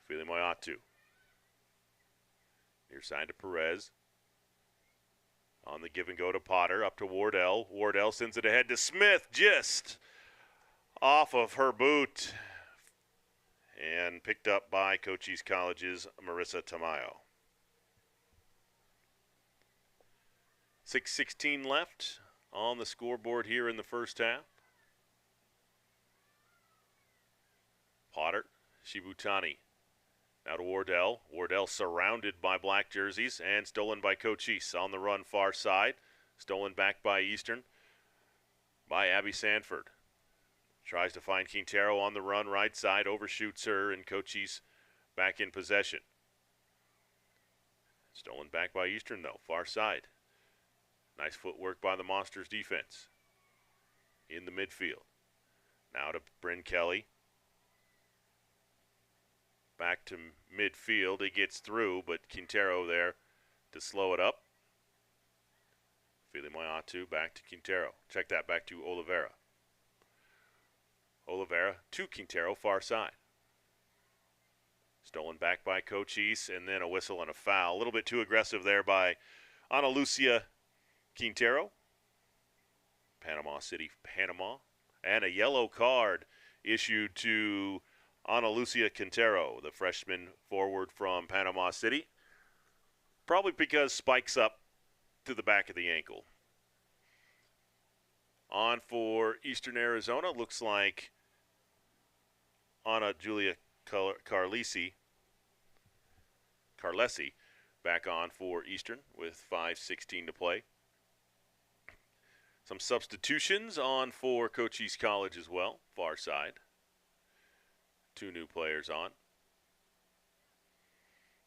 Filimoyatu. Near side to Perez. On the give and go to Potter, up to Wardell. Wardell sends it ahead to Smith, just off of her boot. And picked up by Cochise College's Marissa Tamayo. 6:16 left on the scoreboard here in the first half. Potter, Shibutani. Now to Wardell. Wardell surrounded by black jerseys and stolen by Cochise. On the run far side. Stolen back by Eastern by Abby Sanford. Tries to find Quintero on the run right side. Overshoots her, and Cochise back in possession. Stolen back by Eastern though. Far side. Nice footwork by the Monsters defense. In the midfield. Now to Bryn Kelly. Back to midfield. He gets through, but Quintero there to slow it up. Filimoyatu back to Quintero. Check that back to Oliveira. Oliveira to Quintero, far side. Stolen back by Cochise, and then a whistle and a foul. A little bit too aggressive there by Ana Lucia Quintero. Panama City, Panama. And a yellow card issued to Ana Lucia Quintero, the freshman forward from Panama City. Probably because spikes up to the back of the ankle. On for Eastern Arizona, looks like Ana Julia Carlesi back on for Eastern with 5:16 to play. Some substitutions on for Cochise College as well, far side. 2 new players on.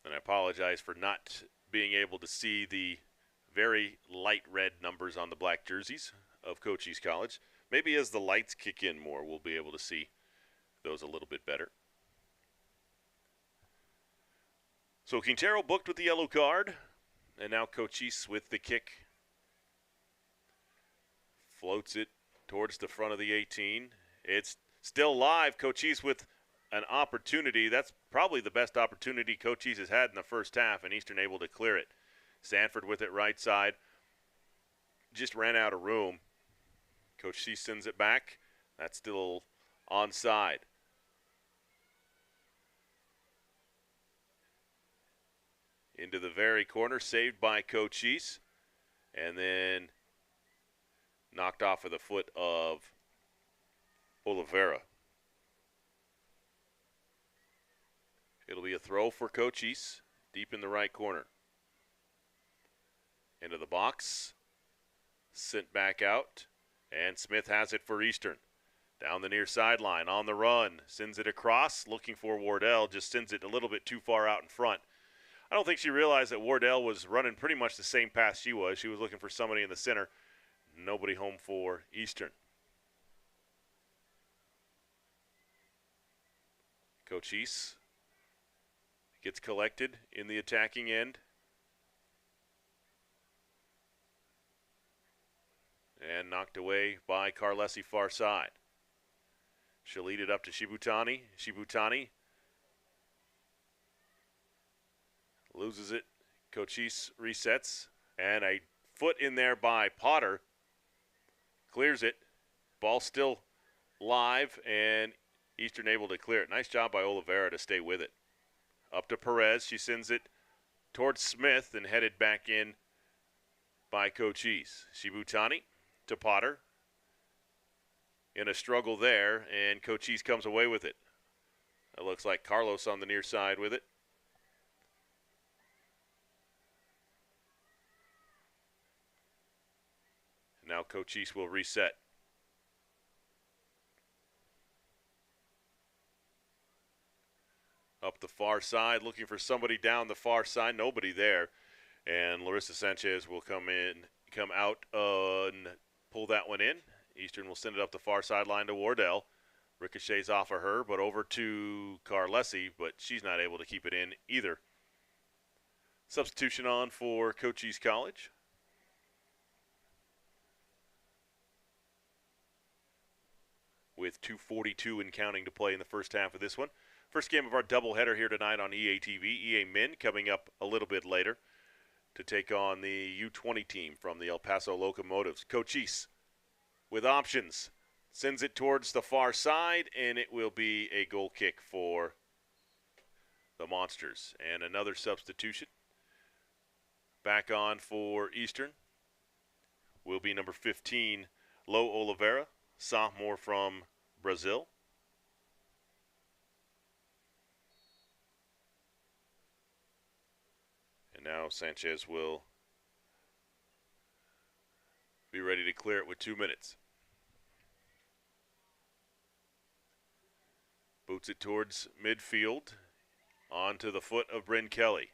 And I apologize for not being able to see the very light red numbers on the black jerseys of Cochise College. Maybe as the lights kick in more, we'll be able to see those a little bit better. So Quintero booked with the yellow card, and now Cochise with the kick. Floats it towards the front of the 18. It's still live. Cochise with an opportunity. That's probably the best opportunity Cochise has had in the first half, and Eastern able to clear it. Sanford with it right side. Just ran out of room. Cochise sends it back. That's still onside. Into the very corner, saved by Cochise. And then knocked off of the foot of Oliveira. It'll be a throw for Cochise, deep in the right corner. Into the box, sent back out, and Smith has it for Eastern. Down the near sideline, on the run, sends it across, looking for Wardell, just sends it a little bit too far out in front. I don't think she realized that Wardell was running pretty much the same path she was. She was looking for somebody in the center. Nobody home for Eastern. Cochise gets collected in the attacking end. And knocked away by Carlesi far side. She'll lead it up to Shibutani. Shibutani loses it. Cochise resets. And a foot in there by Potter. Clears it. Ball still live, and Eastern able to clear it. Nice job by Oliveira to stay with it. Up to Perez. She sends it towards Smith and headed back in by Cochise. Shibutani to Potter. In a struggle there, and Cochise comes away with it. It looks like Carlos on the near side with it. Now Cochise will reset. Up the far side, looking for somebody down the far side. Nobody there. And Larissa Sanchez will come out and pull that one in Eastern will send it up the far sideline to Wardell. Ricochets off of her, but over to Carlesi, but she's not able to keep it in either. Substitution on for Cochise College. With 2:42 and counting to play in the first half of this one. First game of our doubleheader here tonight on EATV. EA Men coming up a little bit later to take on the U20 team from the El Paso Locomotives. Cochise with options. Sends it towards the far side, and it will be a goal kick for the Monsters. And another substitution. Back on for Eastern will be number 15, Lo Oliveira, sophomore from Brazil. And now Sanchez will be ready to clear it with 2 minutes. Boots it towards midfield, onto the foot of Bryn Kelly.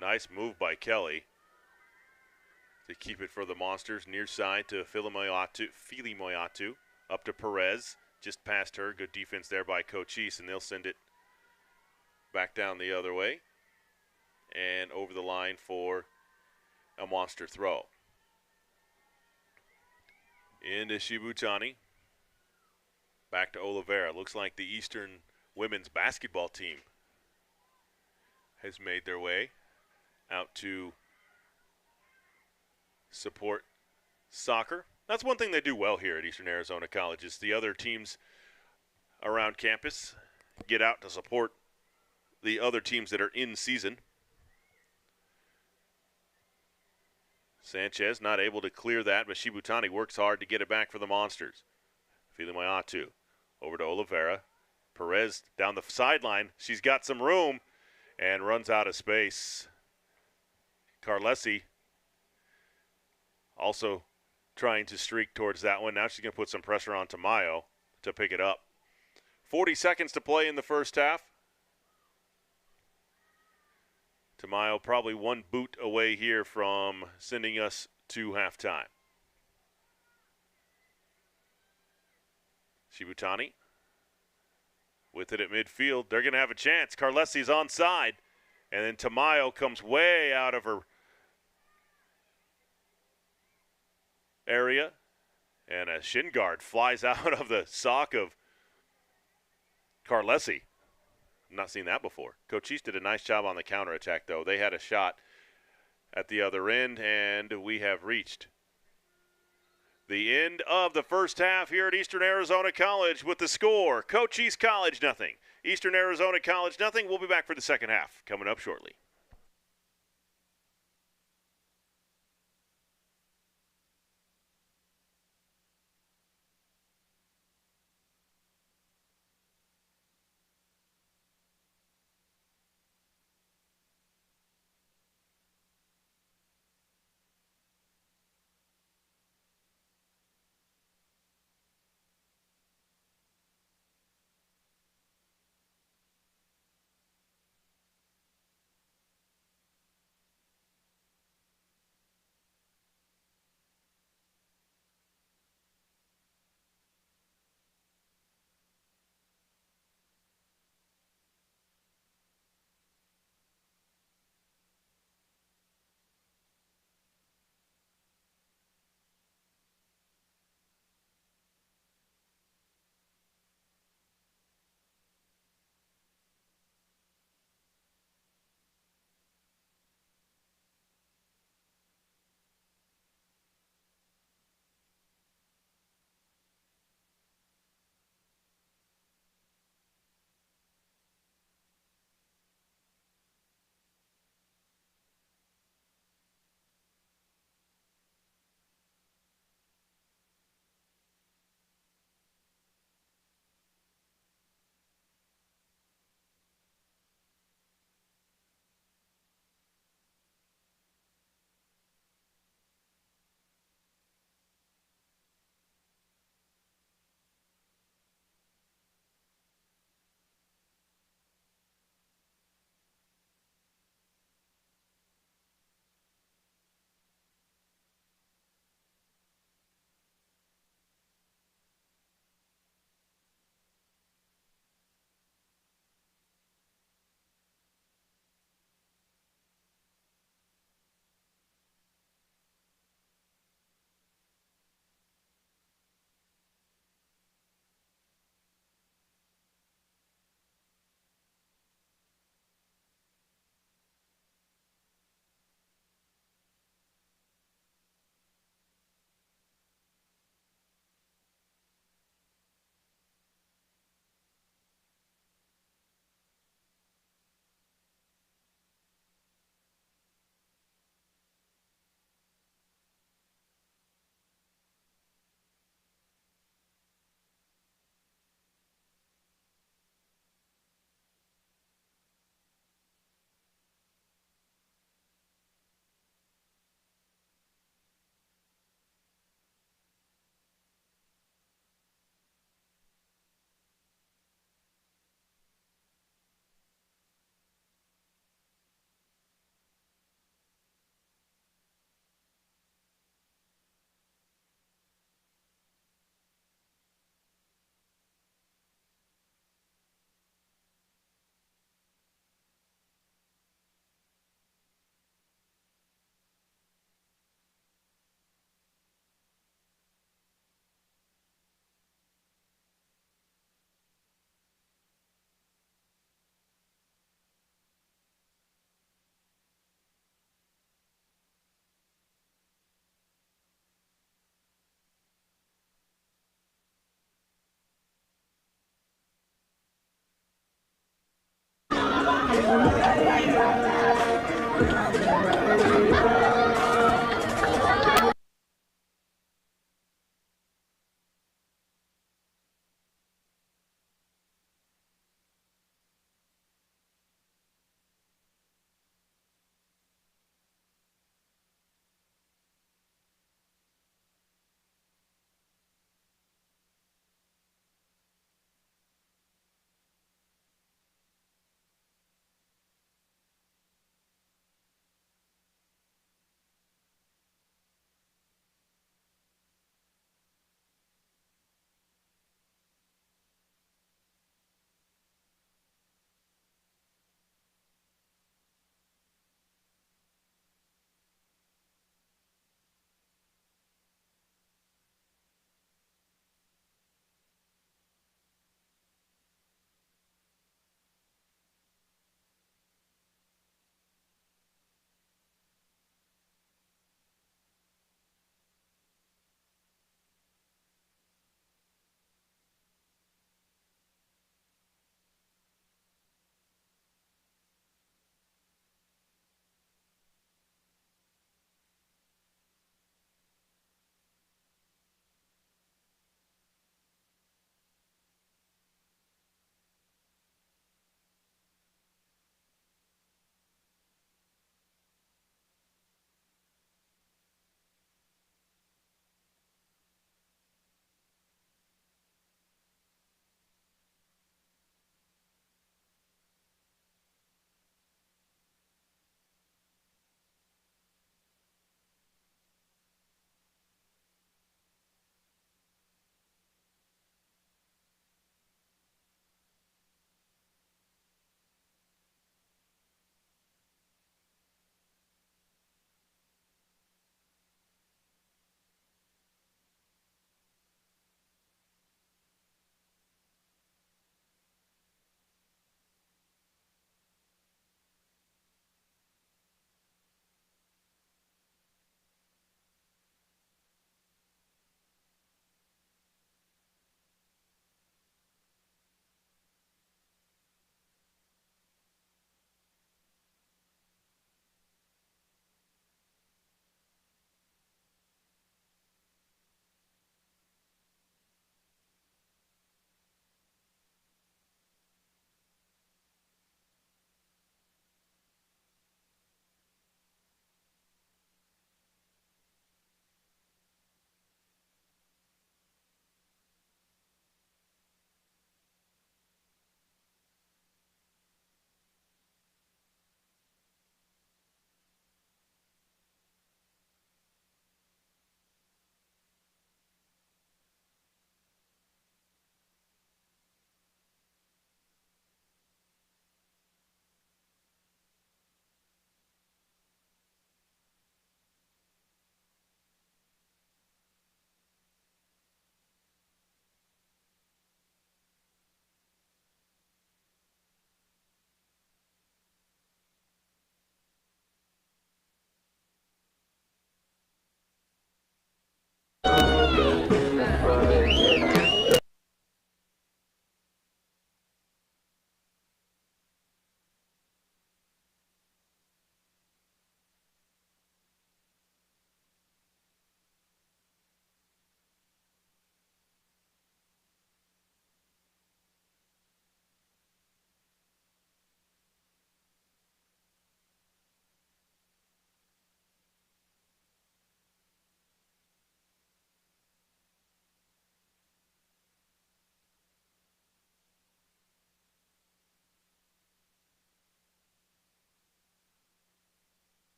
Nice move by Kelly to keep it for the Monsters. Near side to Filimoyatu, up to Perez, just past her. Good defense there by Cochise, and they'll send it back down the other way and over the line for a Monster throw. Into Shibutani. Back to Oliveira. Looks like the Eastern women's basketball team has made their way out to support soccer. That's one thing they do well here at Eastern Arizona College is the other teams around campus get out to support the other teams that are in season. Sanchez not able to clear that, but Shibutani works hard to get it back for the Monsters. Filimoyatu over to Oliveira. Perez down the sideline. She's got some room and runs out of space. Carlesi also trying to streak towards that one. Now she's going to put some pressure on Tamayo to pick it up. 40 seconds to play in the first half. Tamayo probably one boot away here from sending us to halftime. Shibutani with it at midfield. They're going to have a chance. Carlesi's onside. And then Tamayo comes way out of her area. And a shin guard flies out of the sock of Carlesi. I've not seen that before. Cochise did a nice job on the counterattack, though. They had a shot at the other end, and we have reached the end of the first half here at Eastern Arizona College with the score. Cochise College, nothing. Eastern Arizona College, nothing. We'll be back for the second half coming up shortly.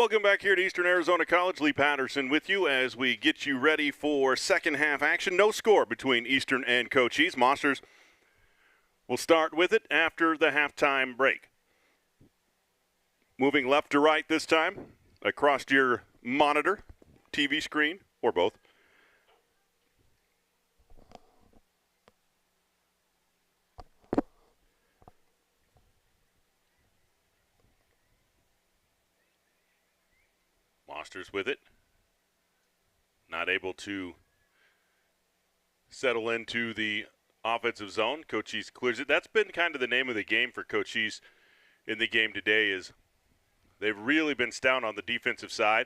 Welcome back here to Eastern Arizona College. Lee Patterson with you as we get you ready for second half action. No score between Eastern and Cochise. Monsters will start with it after the halftime break. Moving left to right this time across your monitor, TV screen, or both. Monsters with it. Not able to settle into the offensive zone. Cochise clears it. That's been kind of the name of the game for Cochise in the game today, is they've really been stout on the defensive side.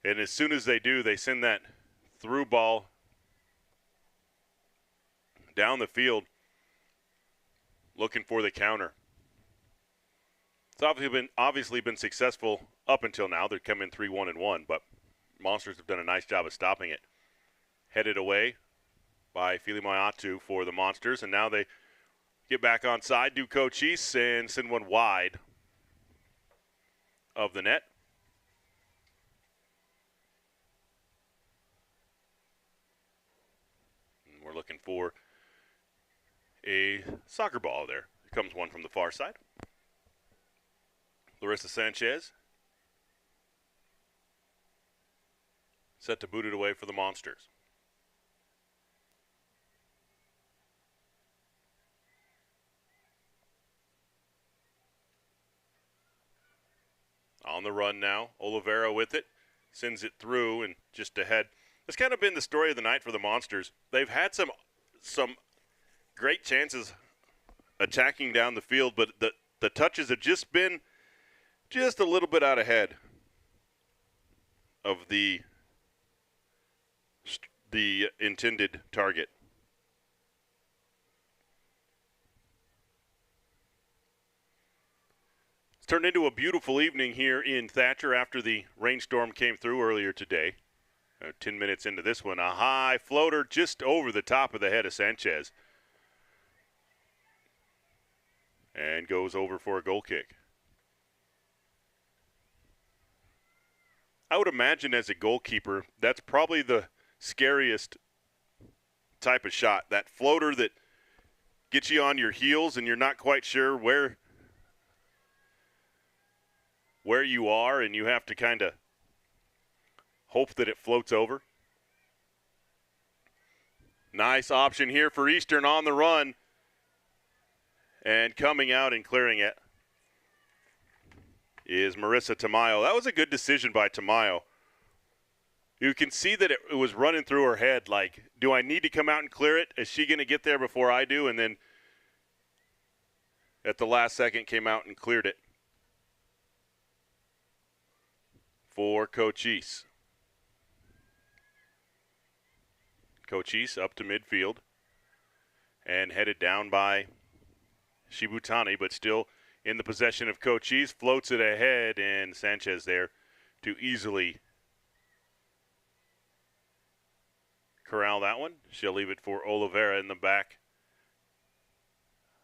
And as soon as they do, they send that through ball down the field looking for the counter. It's obviously been successful up until now. They've come in 3-1-1, but Monsters have done a nice job of stopping it. Headed away by Filimayatu for the Monsters, and now they get back on side, do Cochise, and send one wide of the net. And we're looking for a soccer ball there. Here comes one from the far side. Larissa Sanchez set to boot it away for the Monsters. On the run now, Oliveira with it, sends it through and just ahead. That's kind of been the story of the night for the Monsters. They've had some great chances attacking down the field, but the touches have just been just a little bit out ahead of the intended target. It's turned into a beautiful evening here in Thatcher after the rainstorm came through earlier today. 10 minutes into this one, a high floater just over the top of the head of Sanchez. And goes over for a goal kick. I would imagine as a goalkeeper, that's probably the scariest type of shot. That floater that gets you on your heels and you're not quite sure where you are, and you have to kind of hope that it floats over. Nice option here for Eastern on the run. And coming out and clearing it is Marissa Tamayo. That was a good decision by Tamayo. You can see that it was running through her head, like, do I need to come out and clear it? Is she going to get there before I do? And then at the last second came out and cleared it for Cochise. Cochise up to midfield and headed down by Shibutani, but still in the possession of Cochise, floats it ahead, and Sanchez there to easily corral that one. She'll leave it for Oliveira in the back.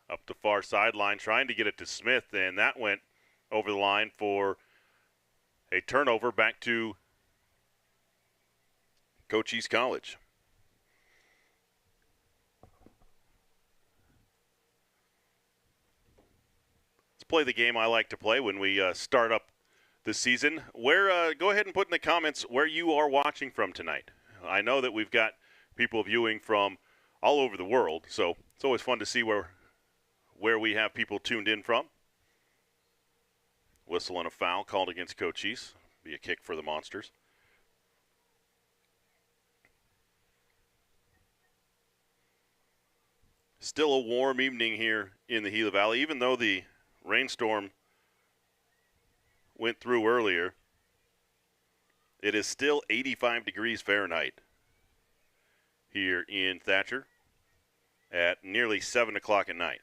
Up the far sideline, trying to get it to Smith, and that went over the line for a turnover back to Cochise College. Play the game I like to play when we start up the season. Go ahead and put in the comments where you are watching from tonight. I know that we've got people viewing from all over the world, so it's always fun to see where we have people tuned in from. Whistle and a foul called against Cochise. Be a kick for the Monsters. Still a warm evening here in the Gila Valley, even though the rainstorm went through earlier. It is still 85 degrees Fahrenheit here in Thatcher at nearly 7 o'clock at night.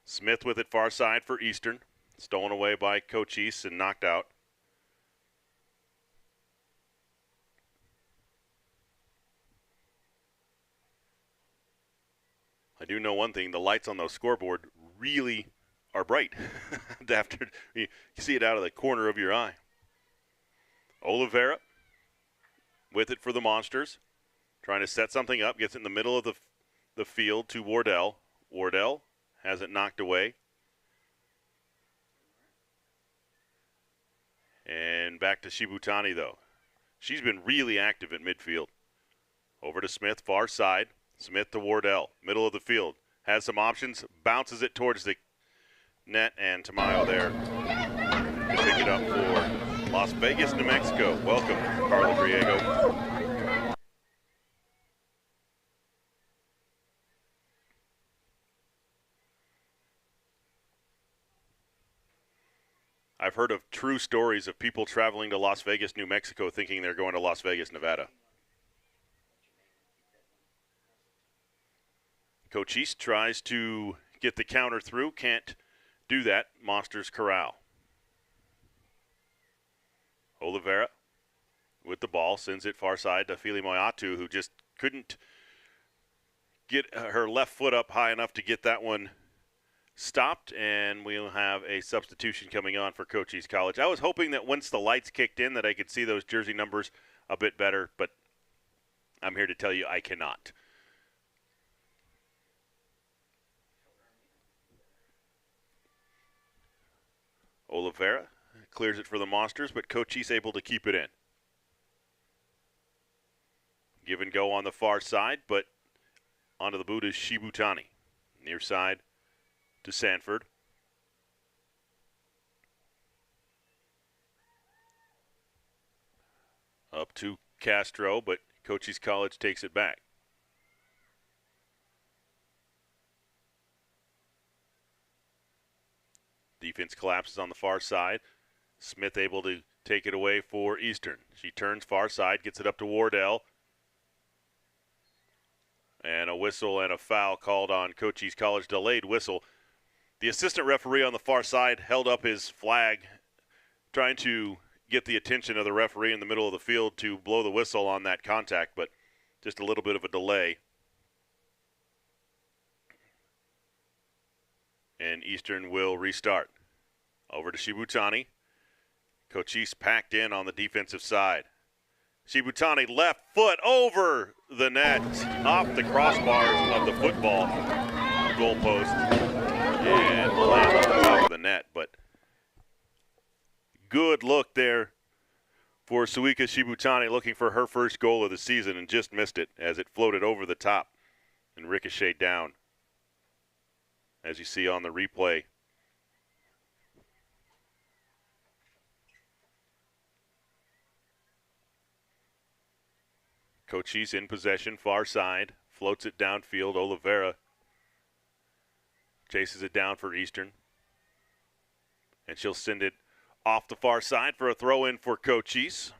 Smith with it far side for Eastern. Stolen away by Cochise and knocked out. I do know one thing, the lights on the scoreboard really are bright after you see it out of the corner of your eye. Oliveira with it for the Monsters, trying to set something up, gets it in the middle of the field to Wardell. Wardell has it knocked away. And back to Shibutani, though. She's been really active at midfield. Over to Smith, far side. Smith to Wardell, middle of the field. Has some options, bounces it towards the net, and Tamayo there to pick it up for Las Vegas, New Mexico. Welcome, Carla Griego. I've heard of true stories of people traveling to Las Vegas, New Mexico, thinking they're going to Las Vegas, Nevada. Cochise tries to get the counter through, can't do that. Monsters corral. Oliveira with the ball, sends it far side to Fili Moiatu, who just couldn't get her left foot up high enough to get that one stopped, and we'll have a substitution coming on for Cochise College. I was hoping that once the lights kicked in that I could see those jersey numbers a bit better, but I'm here to tell you I cannot. Oliveira clears it for the Monsters, but Cochise able to keep it in. Give and go on the far side, but onto the boot is Shibutani. Near side to Sanford. Up to Castro, but Cochise College takes it back. Defense collapses on the far side. Smith able to take it away for Eastern. She turns far side, gets it up to Wardell. And a whistle and a foul called on Cochise College. Delayed whistle. The assistant referee on the far side held up his flag, trying to get the attention of the referee in the middle of the field to blow the whistle on that contact, but just a little bit of a delay. And Eastern will restart. Over to Shibutani. Cochise packed in on the defensive side. Shibutani left foot over the net, off the crossbars of the football goalpost, and lands on the top of the net. But good look there for Suika Shibutani, looking for her first goal of the season, and just missed it as it floated over the top and ricocheted down, as you see on the replay. Cochise in possession, far side, floats it downfield. Oliveira chases it down for Eastern, and she'll send it off the far side for a throw-in for Cochise.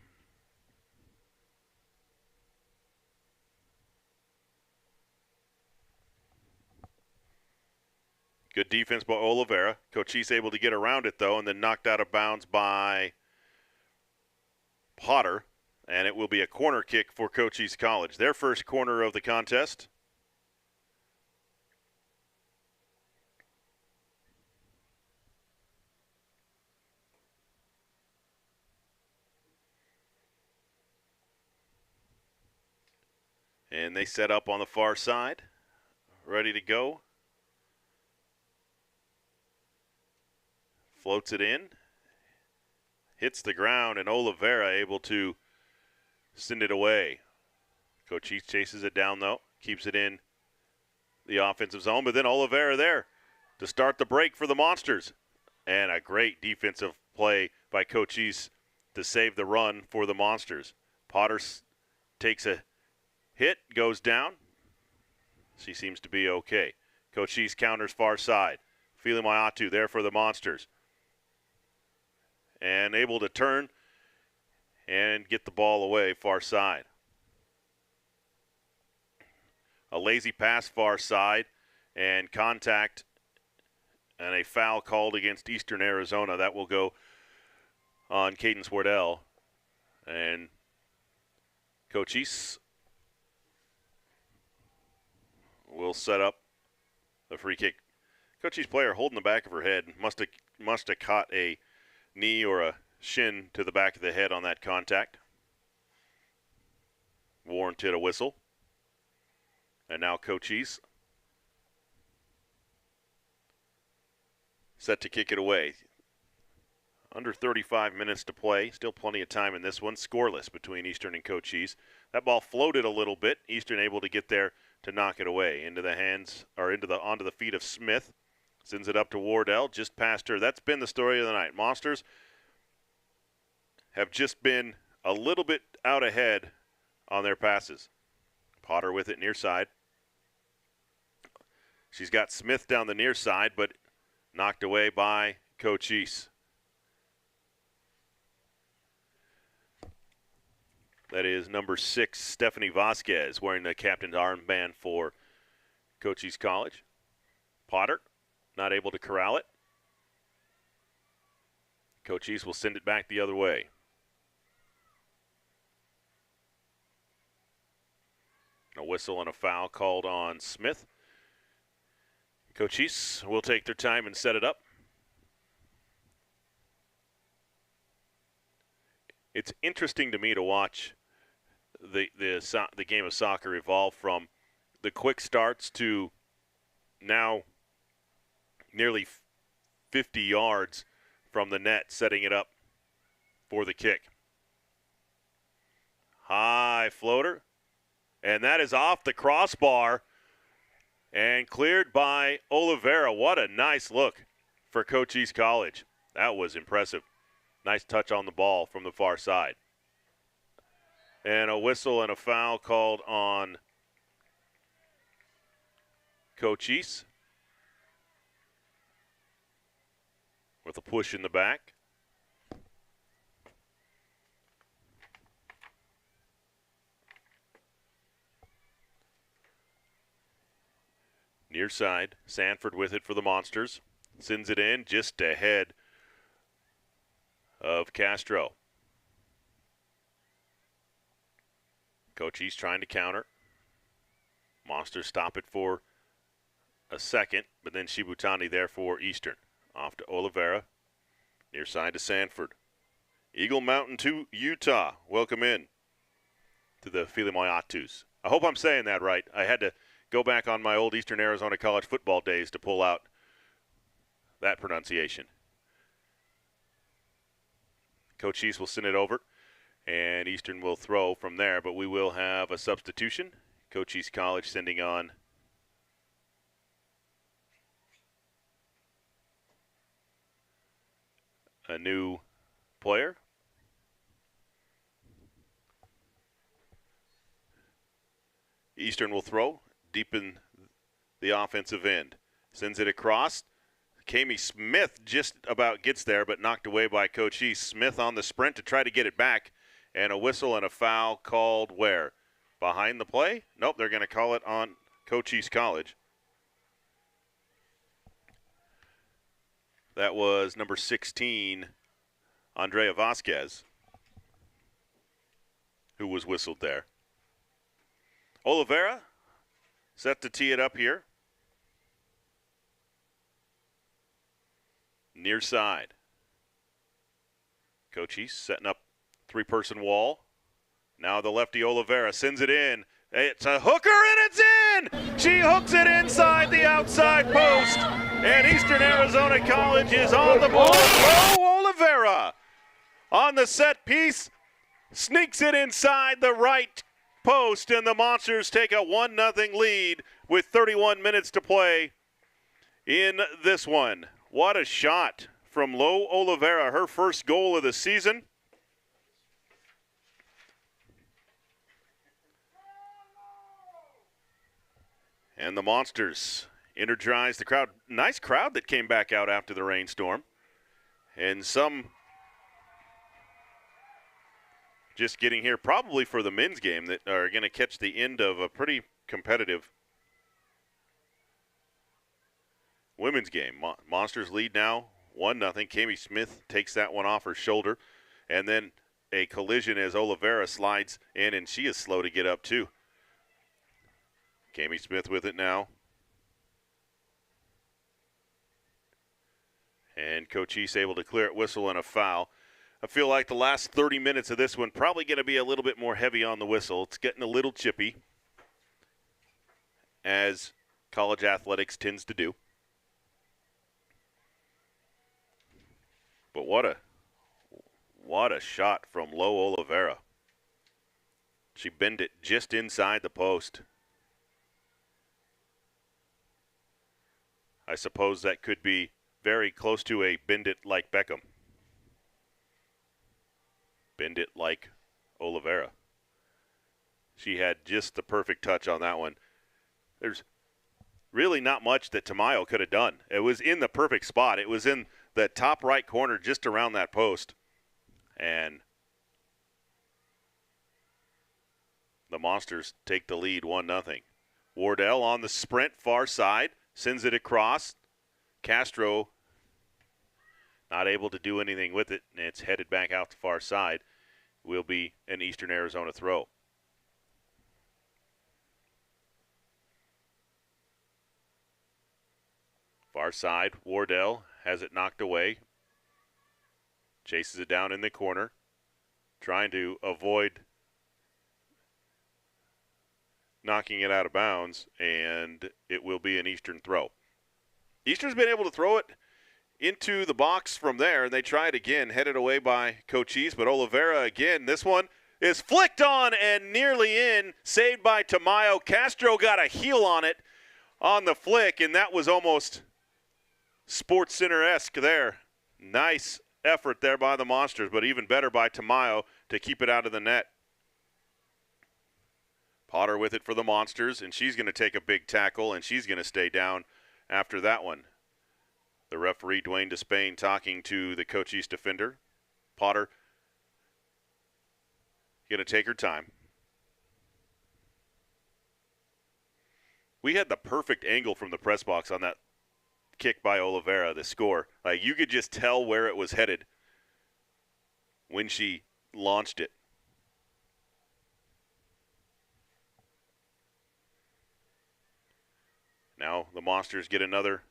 Good defense by Oliveira. Cochise able to get around it, though, and then knocked out of bounds by Potter. And it will be a corner kick for Cochise College. Their first corner of the contest. And they set up on the far side, ready to go. Floats it in. Hits the ground, and Oliveira able to send it away. Cochise chases it down, though. Keeps it in the offensive zone. But then Oliveira there to start the break for the Monsters. And a great defensive play by Cochise to save the run for the Monsters. Potter takes a hit, goes down. She seems to be okay. Cochise counters far side. Fili Moiatu there for the Monsters. And able to turn and get the ball away far side. A lazy pass far side, and contact and a foul called against Eastern Arizona. That will go on Cadence Wardell. And Cochise will set up the free kick Cochise player holding the back of her head. Must have caught a knee or a shin to the back of the head on that contact. Warranted a whistle. And now Cochise set to kick it away. Under 35 minutes to play. Still plenty of time in this one. Scoreless between Eastern and Cochise. That ball floated a little bit. Eastern able to get there to knock it away into the hands or onto the feet of Smith. Sends it up to Wardell, just past her. That's been the story of the night. Monsters have just been a little bit out ahead on their passes. Potter with it near side. She's got Smith down the near side, but knocked away by Cochise. That is number 6, Stephanie Vasquez, wearing the captain's armband for Cochise College. Potter not able to corral it. Cochise will send it back the other way. A whistle and a foul called on Smith. Cochise will take their time and set it up. It's interesting to me to watch the game of soccer evolve from the quick starts to now nearly 50 yards from the net, setting it up for the kick. High floater, and that is off the crossbar and cleared by Oliveira. What a nice look for Cochise College. That was impressive. Nice touch on the ball from the far side. And a whistle and a foul called on Cochise with a push in the back. Near side, Sanford with it for the Monsters. Sends it in just ahead of Castro. Cochise trying to counter. Monsters stop it for a second, but then Shibutani there for Eastern. Off to Oliveira. Near side to Sanford. Eagle Mountain to Utah. Welcome in to the Filimoyatus. I hope I'm saying that right. I had to go back on my old Eastern Arizona College football days to pull out that pronunciation. Cochise will send it over, and Eastern will throw from there, but we will have a substitution. Cochise College sending on a new player. Eastern will throw deep in the offensive end. Sends it across. Kami Smith just about gets there, but knocked away by Cochise. Smith on the sprint to try to get it back. And a whistle and a foul called where? Behind the play? Nope, they're going to call it on Cochise College. That was number 16, Andrea Vasquez, who was whistled there. Oliveira set to tee it up here. Near side. Cochise setting up three-person wall. Now the lefty Oliveira sends it in. It's a hooker and it's in! She hooks it inside the outside post. And Eastern Arizona College is on the board. Oh, Oliveira on the set piece. Sneaks it inside the right post, and the Monsters take a 1-0 lead with 31 minutes to play in this one. What a shot from Lo Oliveira, her first goal of the season. And the Monsters energize the crowd. Nice crowd that came back out after the rainstorm. And some just getting here probably for the men's game that are going to catch the end of a pretty competitive women's game. Monsters lead now 1-0. Kami Smith takes that one off her shoulder. And then a collision as Oliveira slides in, and she is slow to get up too. Kami Smith with it now. And Cochise able to clear it, whistle, and a foul. I feel like the last 30 minutes of this one probably going to be a little bit more heavy on the whistle. It's getting a little chippy, as college athletics tends to do. But what a shot from Lo Oliveira. She bent it just inside the post. I suppose that could be very close to a bend it like Beckham. Bend it like Oliveira. She had just the perfect touch on that one. There's really not much that Tamayo could have done. It was in the perfect spot. It was in the top right corner just around that post. And the Monsters take the lead 1-0. Wardell on the sprint, far side, sends it across. Castro not able to do anything with it, and it's headed back out the far side. Will be an Eastern Arizona throw. Far side, Wardell has it knocked away. Chases it down in the corner, trying to avoid knocking it out of bounds, and it will be an Eastern throw. Eastern's been able to throw it into the box from there, and they try it again, headed away by Cochise, but Oliveira again. This one is flicked on and nearly in, saved by Tamayo. Castro got a heel on it on the flick, and that was almost Sports Center-esque there. Nice effort there by the Monsters, but even better by Tamayo to keep it out of the net. Potter with it for the Monsters, and she's going to take a big tackle, and she's going to stay down after that one. The referee, Dwayne Despain, talking to the Cochise defender. Potter going to take her time. We had the perfect angle from the press box on that kick by Oliveira, the score. Like, you could just tell where it was headed when she launched it. Now the Monsters get another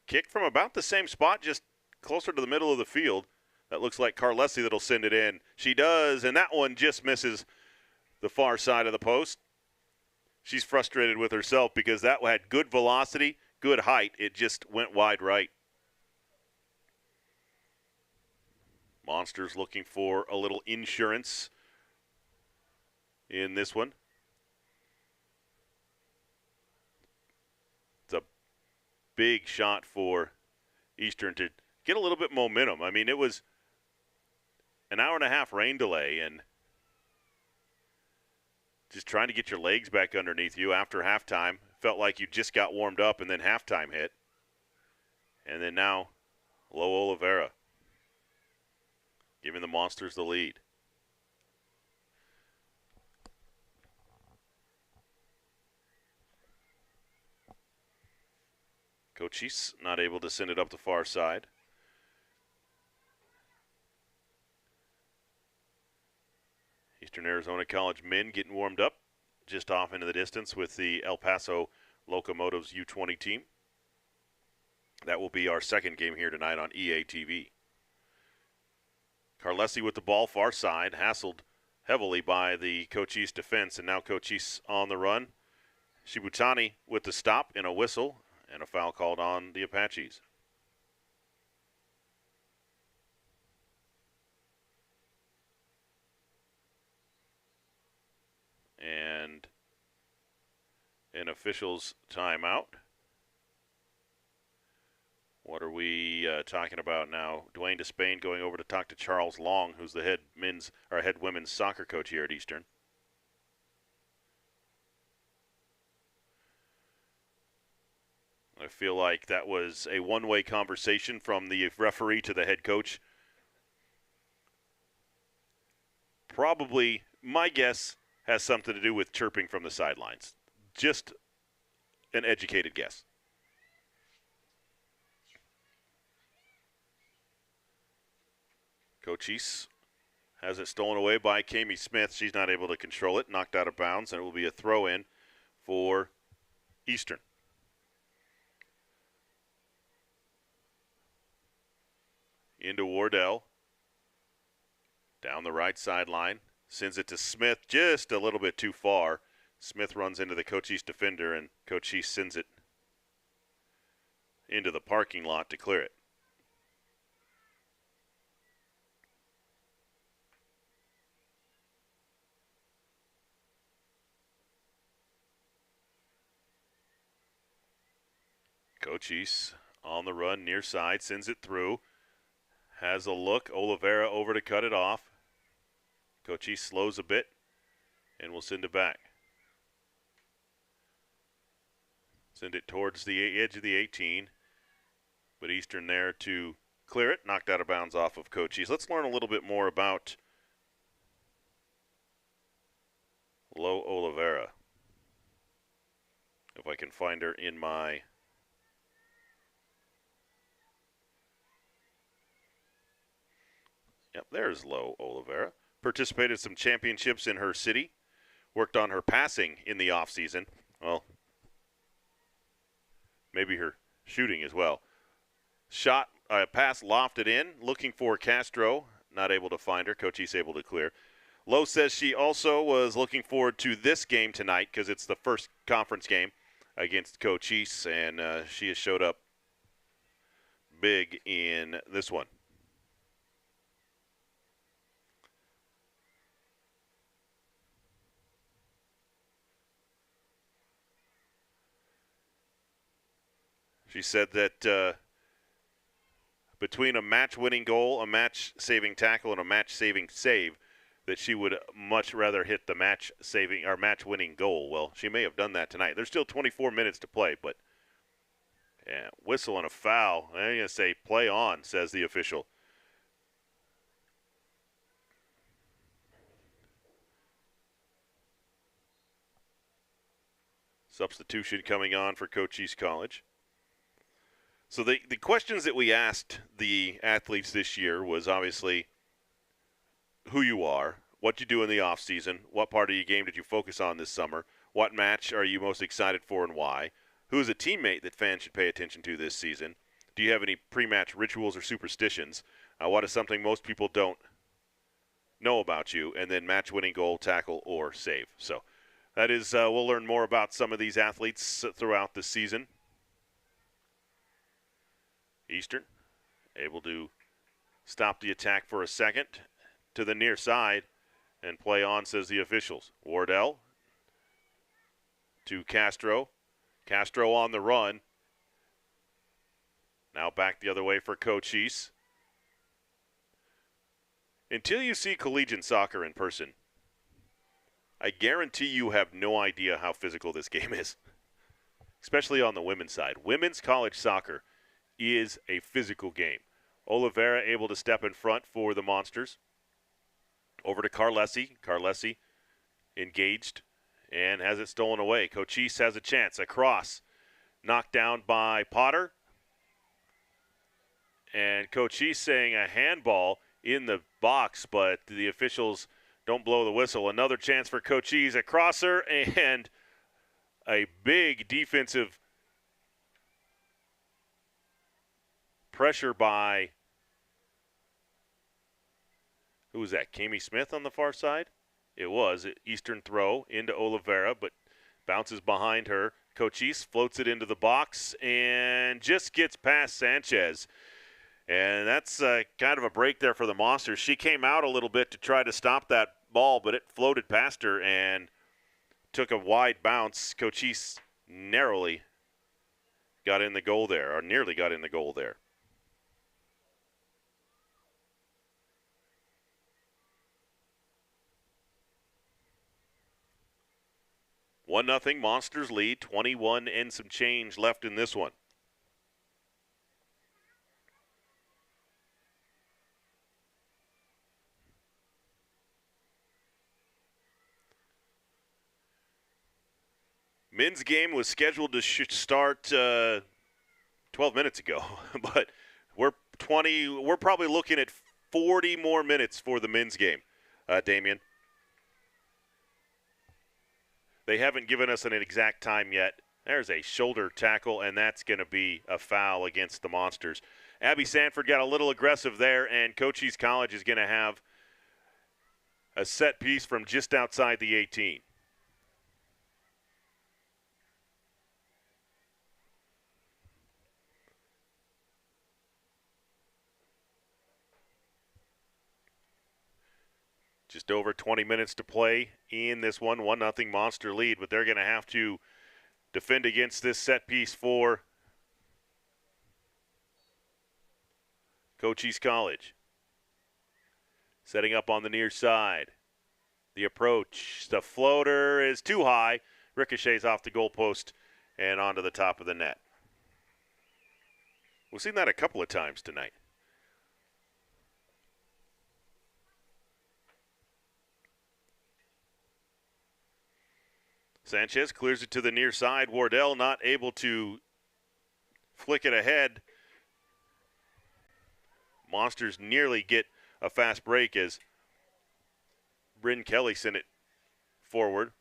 kick from about the same spot, just closer to the middle of the field. That looks like Carlesi that'll send it in. She does, and that one just misses the far side of the post. She's frustrated with herself because that had good velocity, good height. It just went wide right. Monsters looking for a little insurance in this one. It's a big shot for Eastern to get a little bit momentum. I mean, it was an hour-and-a-half rain delay, and just trying to get your legs back underneath you after halftime. Felt like you just got warmed up, and then halftime hit. And then now, Lo Oliveira giving the Monsters the lead. Cochise not able to send it up the far side. Eastern Arizona College men getting warmed up just off into the distance with the El Paso Locomotives U20 team. That will be our second game here tonight on EATV. Carlesi with the ball far side, hassled heavily by the Cochise defense, and now Cochise on the run. Shibutani with the stop and a whistle, and a foul called on the Apaches. And an official's timeout. What are we talking about now? Dwayne Despain going over to talk to Charles Long, who's the head women's soccer coach here at Eastern. I feel like that was a one-way conversation from the referee to the head coach. Probably, my guess, has something to do with chirping from the sidelines. Just an educated guess. Cochise has it stolen away by Kami Smith. She's not able to control it, knocked out of bounds, and it will be a throw-in for Eastern. into Wardell. Down the right sideline. Sends it to Smith just a little bit too far. Smith runs into the Cochise defender, and Cochise sends it into the parking lot to clear it. Cochise on the run, near side, sends it through. Has a look. Oliveira over to cut it off. Cochise slows a bit and will send it back. Send it towards the edge of the 18. But Eastern there to clear it. Knocked out of bounds off of Cochise. Let's learn a little bit more about Lo Oliveira. If I can find her in my... Yep, there's Lo Oliveira. Participated in some championships in her city. Worked on her passing in the offseason. Well, maybe her shooting as well. Shot, pass lofted in, looking for Castro. Not able to find her. Cochise able to clear. Lo says she also was looking forward to this game tonight because it's the first conference game against Cochise, and she has showed up big in this one. She said that between a match-winning goal, a match-saving tackle, and a match-saving save, that she would much rather hit the match-saving or match-winning goal. Well, she may have done that tonight. There's still 24 minutes to play, but yeah, whistle and a foul. I'm going to say play on, says the official. Substitution coming on for Cochise College. So the questions that we asked the athletes this year was obviously who you are, what you do in the off season, what part of your game did you focus on this summer, what match are you most excited for and why, who is a teammate that fans should pay attention to this season, do you have any pre-match rituals or superstitions, what is something most people don't know about you, and then match-winning goal, tackle, or save. So that is, we'll learn more about some of these athletes throughout the season. Eastern able to stop the attack for a second to the near side and play on, says the officials. Wardell to Castro. Castro on the run. Now back the other way for Cochise. Until you see collegiate soccer in person, I guarantee you have no idea how physical this game is, especially on the women's side. Women's college soccer is a physical game. Oliveira able to step in front for the Monsters. Over to Carlesi. Carlesi engaged and has it stolen away. Cochise has a chance. A cross knocked down by Potter. And Cochise saying a handball in the box, but the officials don't blow the whistle. Another chance for Cochise. A crosser and a big defensive pressure by, who was that, Kami Smith on the far side? It was. Eastern throw into Oliveira, but bounces behind her. Cochise floats it into the box and just gets past Sanchez. And that's kind of a break there for the Monsters. She came out a little bit to try to stop that ball, but it floated past her and took a wide bounce. Cochise narrowly got in the goal there, or nearly got in the goal there. 1-0 Monsters lead, 21 and some change left in this one. Men's game was scheduled to start 12 minutes ago, but we're probably looking at 40 more minutes for the men's game, Damien. They haven't given us an exact time yet. There's a shoulder tackle, and that's going to be a foul against the Monsters. Abby Sanford got a little aggressive there, and Cochise College is going to have a set piece from just outside the 18. Just over 20 minutes to play in this one. 1-0 Monster lead, but they're going to have to defend against this set piece for Cochise College. Setting up on the near side. The approach. The floater is too high. Ricochets off the goalpost and onto the top of the net. We've seen that a couple of times tonight. Sanchez clears it to the near side. Wardell not able to flick it ahead. Monsters nearly get a fast break as Bryn Kelly sent it forward.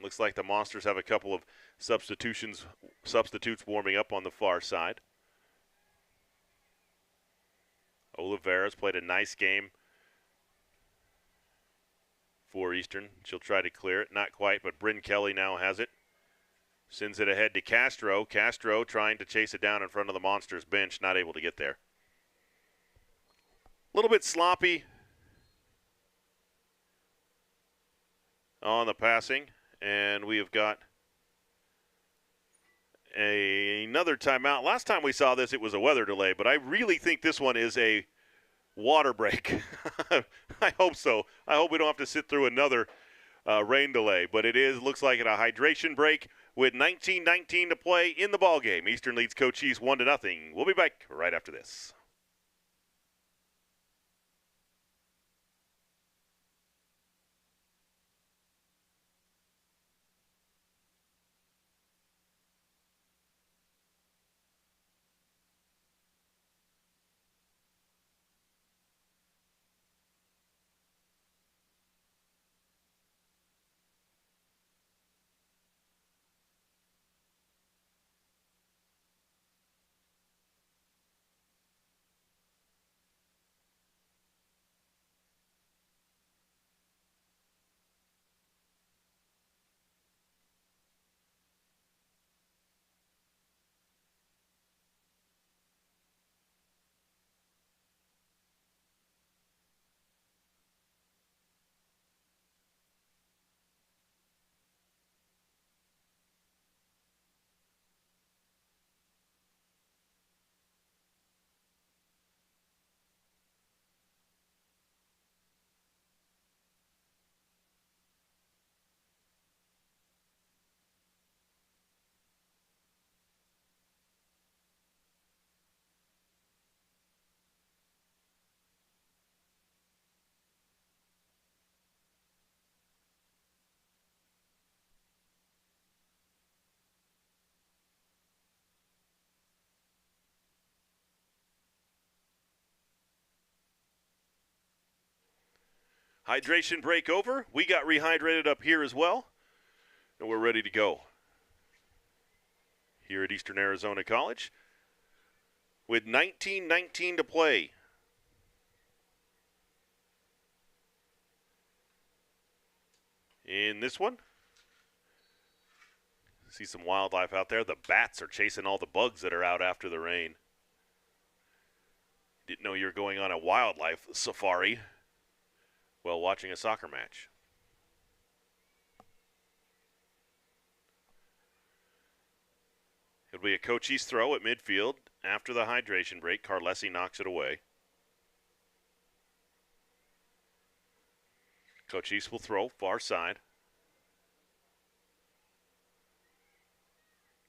Looks like the Monsters have a couple of substitutes warming up on the far side. Oliveira's played a nice game for Eastern. She'll try to clear it. Not quite, but Bryn Kelly now has it. Sends it ahead to Castro. Castro trying to chase it down in front of the Monsters bench. Not able to get there. A little bit sloppy on the passing. And we have got another timeout. Last time we saw this, it was a weather delay, but I really think this one is a water break. I hope so. I hope we don't have to sit through another rain delay, but it looks like a hydration break with 19:19 to play in the ball game. Eastern leads Cochise 1-0. We'll be back right after this. Hydration break over. We got rehydrated up here as well, and we're ready to go here at Eastern Arizona College with 19:19 to play. In this one, see some wildlife out there. The bats are chasing all the bugs that are out after the rain. Didn't know you were going on a wildlife safari while watching a soccer match. It'll be a Cochise throw at midfield after the hydration break. Carlesi knocks it away. Cochise will throw far side.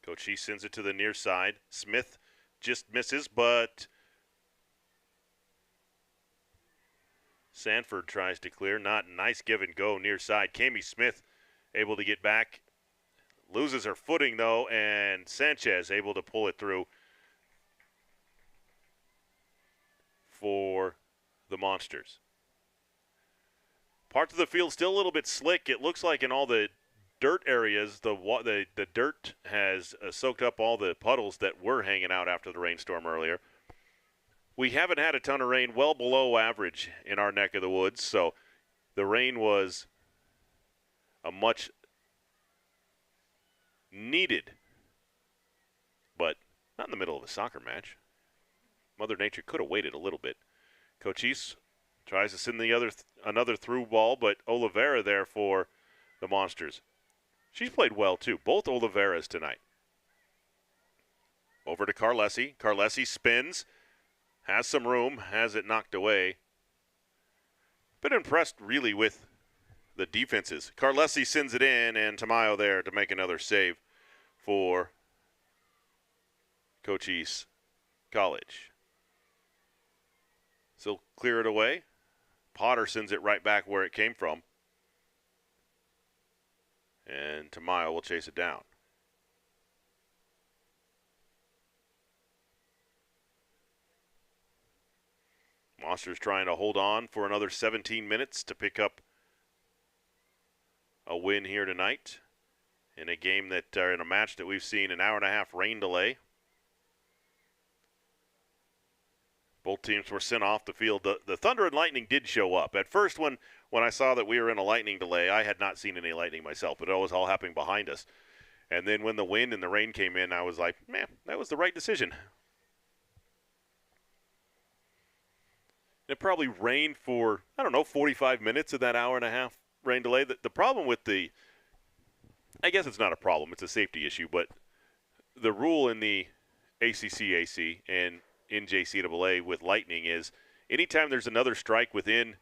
Cochise sends it to the near side. Smith just misses, but Sanford tries to clear. Not nice give and go near side. Kami Smith able to get back. Loses her footing, though, and Sanchez able to pull it through for the Monsters. Parts of the field still a little bit slick. It looks like in all the dirt areas, the dirt has soaked up all the puddles that were hanging out after the rainstorm earlier. we haven't had a ton of rain, well below average in our neck of the woods. So the rain was a much needed, but not in the middle of a soccer match. Mother Nature could have waited a little bit. Cochise tries to send another through ball, but Oliveira there for the Monsters. She's played well, too. Both Oliveiras tonight. Over to Carlesi. Carlesi spins. Has some room. Has it knocked away. Been impressed, really, with the defenses. Carlesi sends it in, and Tamayo there to make another save for Cochise College. Still clear it away. Potter sends it right back where it came from. And Tamayo will chase it down. Monsters trying to hold on for another 17 minutes to pick up a win here tonight in a game that, in a match that we've seen an hour-and-a-half rain delay. Both teams were sent off the field. The Thunder and Lightning did show up. At first, when I saw that we were in a lightning delay, I had not seen any lightning myself, but it was all happening behind us. And then when the wind and the rain came in, I was like, man, that was the right decision. It probably rained for, 45 minutes of that hour-and-a-half rain delay. The problem with I guess it's not a problem, it's a safety issue, but the rule in the ACCAC and in JCAA with Lightning is anytime there's another strike within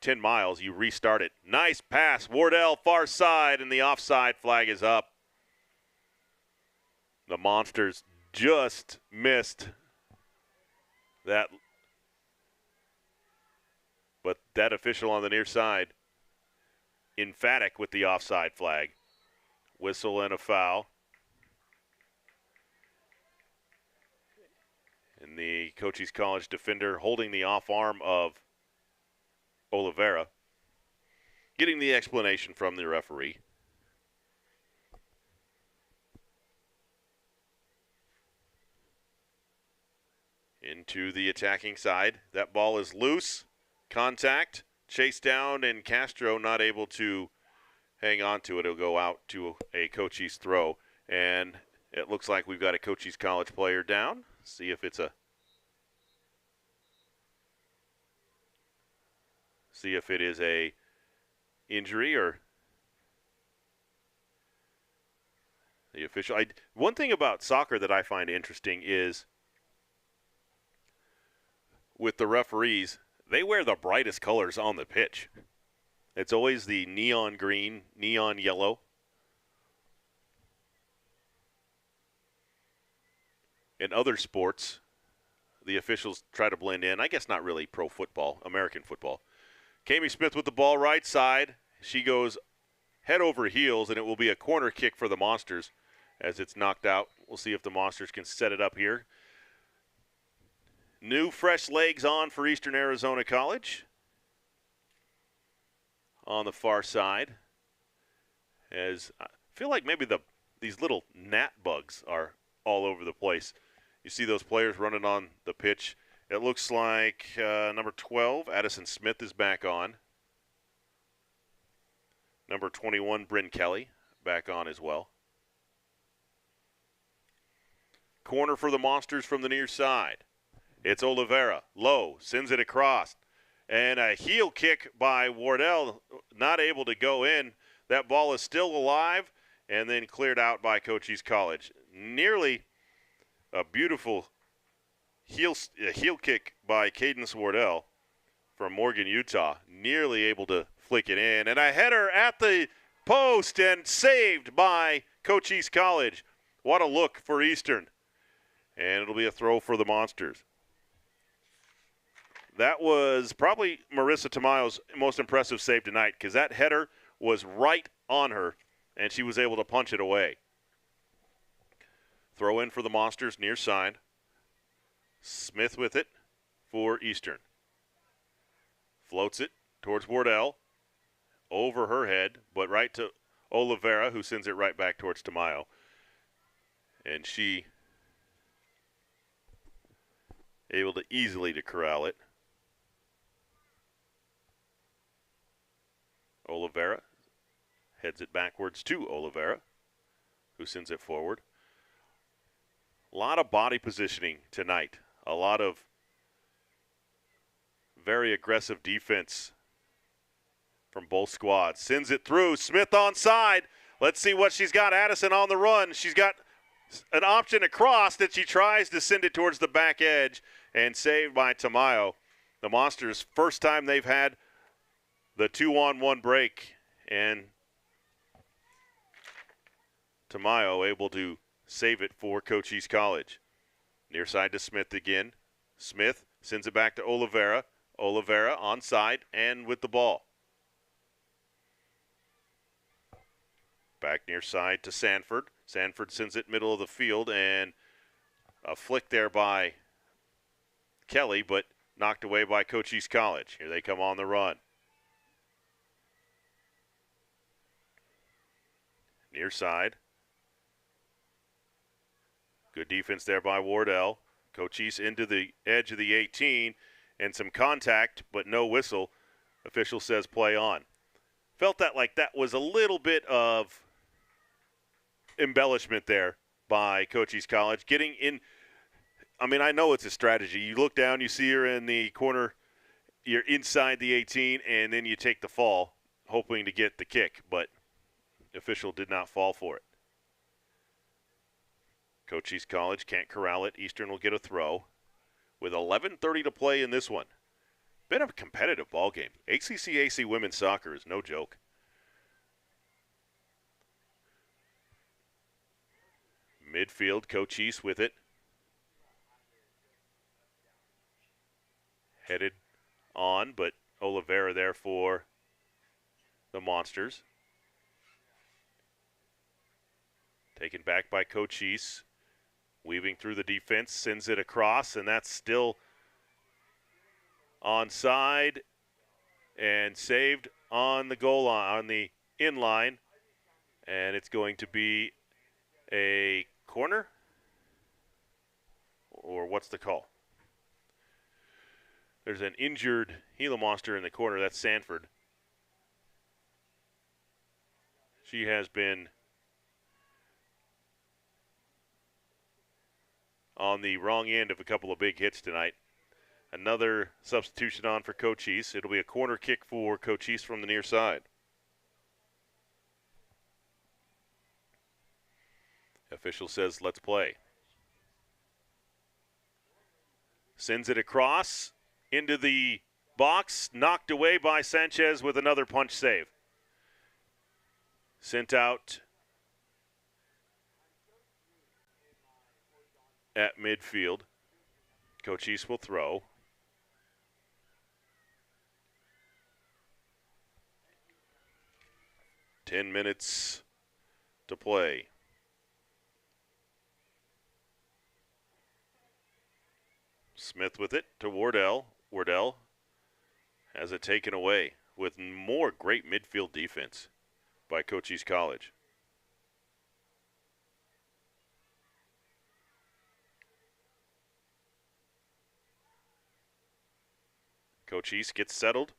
10 miles, you restart it. Nice pass. Wardell, far side, and the offside flag is up. The Monsters just missed that. But that official on the near side, emphatic with the offside flag. Whistle and a foul. And the Cochise College defender holding the off arm of Oliveira. Getting the explanation from the referee. Into the attacking side. That ball is loose. Contact. Chased down, and Castro not able to hang on to it. It'll go out to a Cochise throw. And it looks like we've got a Cochise College player down. See if it is a injury or the official. One thing about soccer that I find interesting is with the referees, they wear the brightest colors on the pitch. It's always the neon green, neon yellow. In other sports, the officials try to blend in. I guess not really pro football, American football. Kami Smith with the ball right side. She goes head over heels, and it will be a corner kick for the Monsters as it's knocked out. We'll see if the Monsters can set it up here. New fresh legs on for Eastern Arizona College. On the far side. As I feel like maybe these little gnat bugs are all over the place. You see those players running on the pitch. It looks like number 12, Addison Smith, is back on. Number 21, Bryn Kelly, back on as well. Corner for the Monsters from the near side. It's Oliveira. Low, sends it across. And a heel kick by Wardell, not able to go in. That ball is still alive and then cleared out by Cochise College. Nearly a beautiful heel kick by Cadence Wardell from Morgan, Utah. Nearly able to flick it in. And a header at the post and saved by Cochise College. What a look for Eastern. And it'll be a throw for the Monsters. That was probably Marissa Tamayo's most impressive save tonight because that header was right on her, and she was able to punch it away. Throw in for the Monsters, near side. Smith with it for Eastern. Floats it towards Wardell. Over her head, but right to Oliveira, who sends it right back towards Tamayo. And she able to easily to corral it. Oliveira heads it backwards to Oliveira, who sends it forward. A lot of body positioning tonight. A lot of very aggressive defense from both squads. Sends it through. Smith onside. Let's see what she's got. Addison on the run. She's got an option across that she tries to send it towards the back edge and saved by Tamayo. The Monsters, first time they've had the 2-on-1 break, and Tamayo able to save it for Cochise College. Near side to Smith again. Smith sends it back to Oliveira. Oliveira onside and with the ball. Back near side to Sanford. Sanford sends it middle of the field, and a flick there by Kelly, but knocked away by Cochise College. Here they come on the run. Near side. Good defense there by Wardell. Cochise into the edge of the 18, and some contact, but no whistle. Official says play on. Felt that like that was a little bit of embellishment there by Cochise College. Getting in, I mean, I know it's a strategy. You look down, you see her in the corner, you're inside the 18, and then you take the fall, hoping to get the kick, but the official did not fall for it. Cochise College can't corral it. Eastern will get a throw with 11:30 to play in this one. Been a competitive ball game. ACC women's soccer is no joke. Midfield, Cochise with it. Headed on, but Oliveira there for the Monsters. Taken back by Cochise. Weaving through the defense, sends it across, and that's still onside and saved on the goal line, on the in line, and it's going to be a corner, or what's the call? There's an injured Gila Monster in the corner. That's Sanford. She has been on the wrong end of a couple of big hits tonight. Another substitution on for Cochise. It'll be a corner kick for Cochise from the near side. Official says, let's play. Sends it across into the box. Knocked away by Sanchez with another punch save. Sent out at midfield. Cochise will throw. Ten minutes to play. Smith with it to Wardell. Wardell has it taken away with more great midfield defense by Cochise College. Cochise gets settled,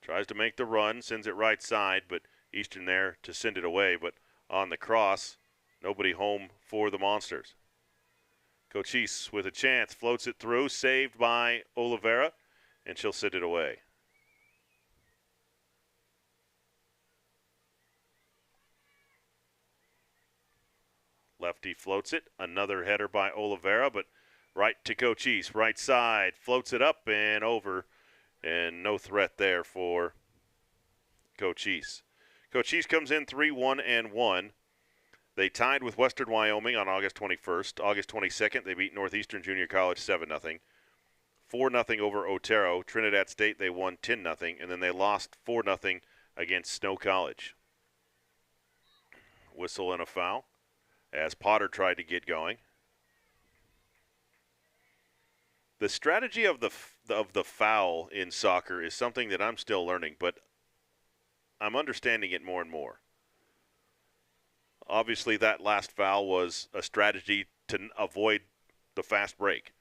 tries to make the run, sends it right side, but Eastern there to send it away, but on the cross, nobody home for the Monsters. Cochise with a chance, floats it through, saved by Oliveira, and she'll send it away. Lefty floats it, another header by Oliveira, but right to Cochise, right side, floats it up and over, and no threat there for Cochise. Cochise comes in 3-1-1. They tied with Western Wyoming on August 21st. August 22nd, they beat Northeastern Junior College 7-0. 4-0 over Otero. Trinidad State, they won 10-0, and then they lost 4-0 against Snow College. Whistle and a foul as Potter tried to get going. The strategy of the foul in soccer is something that I'm still learning, but I'm understanding it more and more. Obviously, that last foul was a strategy to avoid the fast break.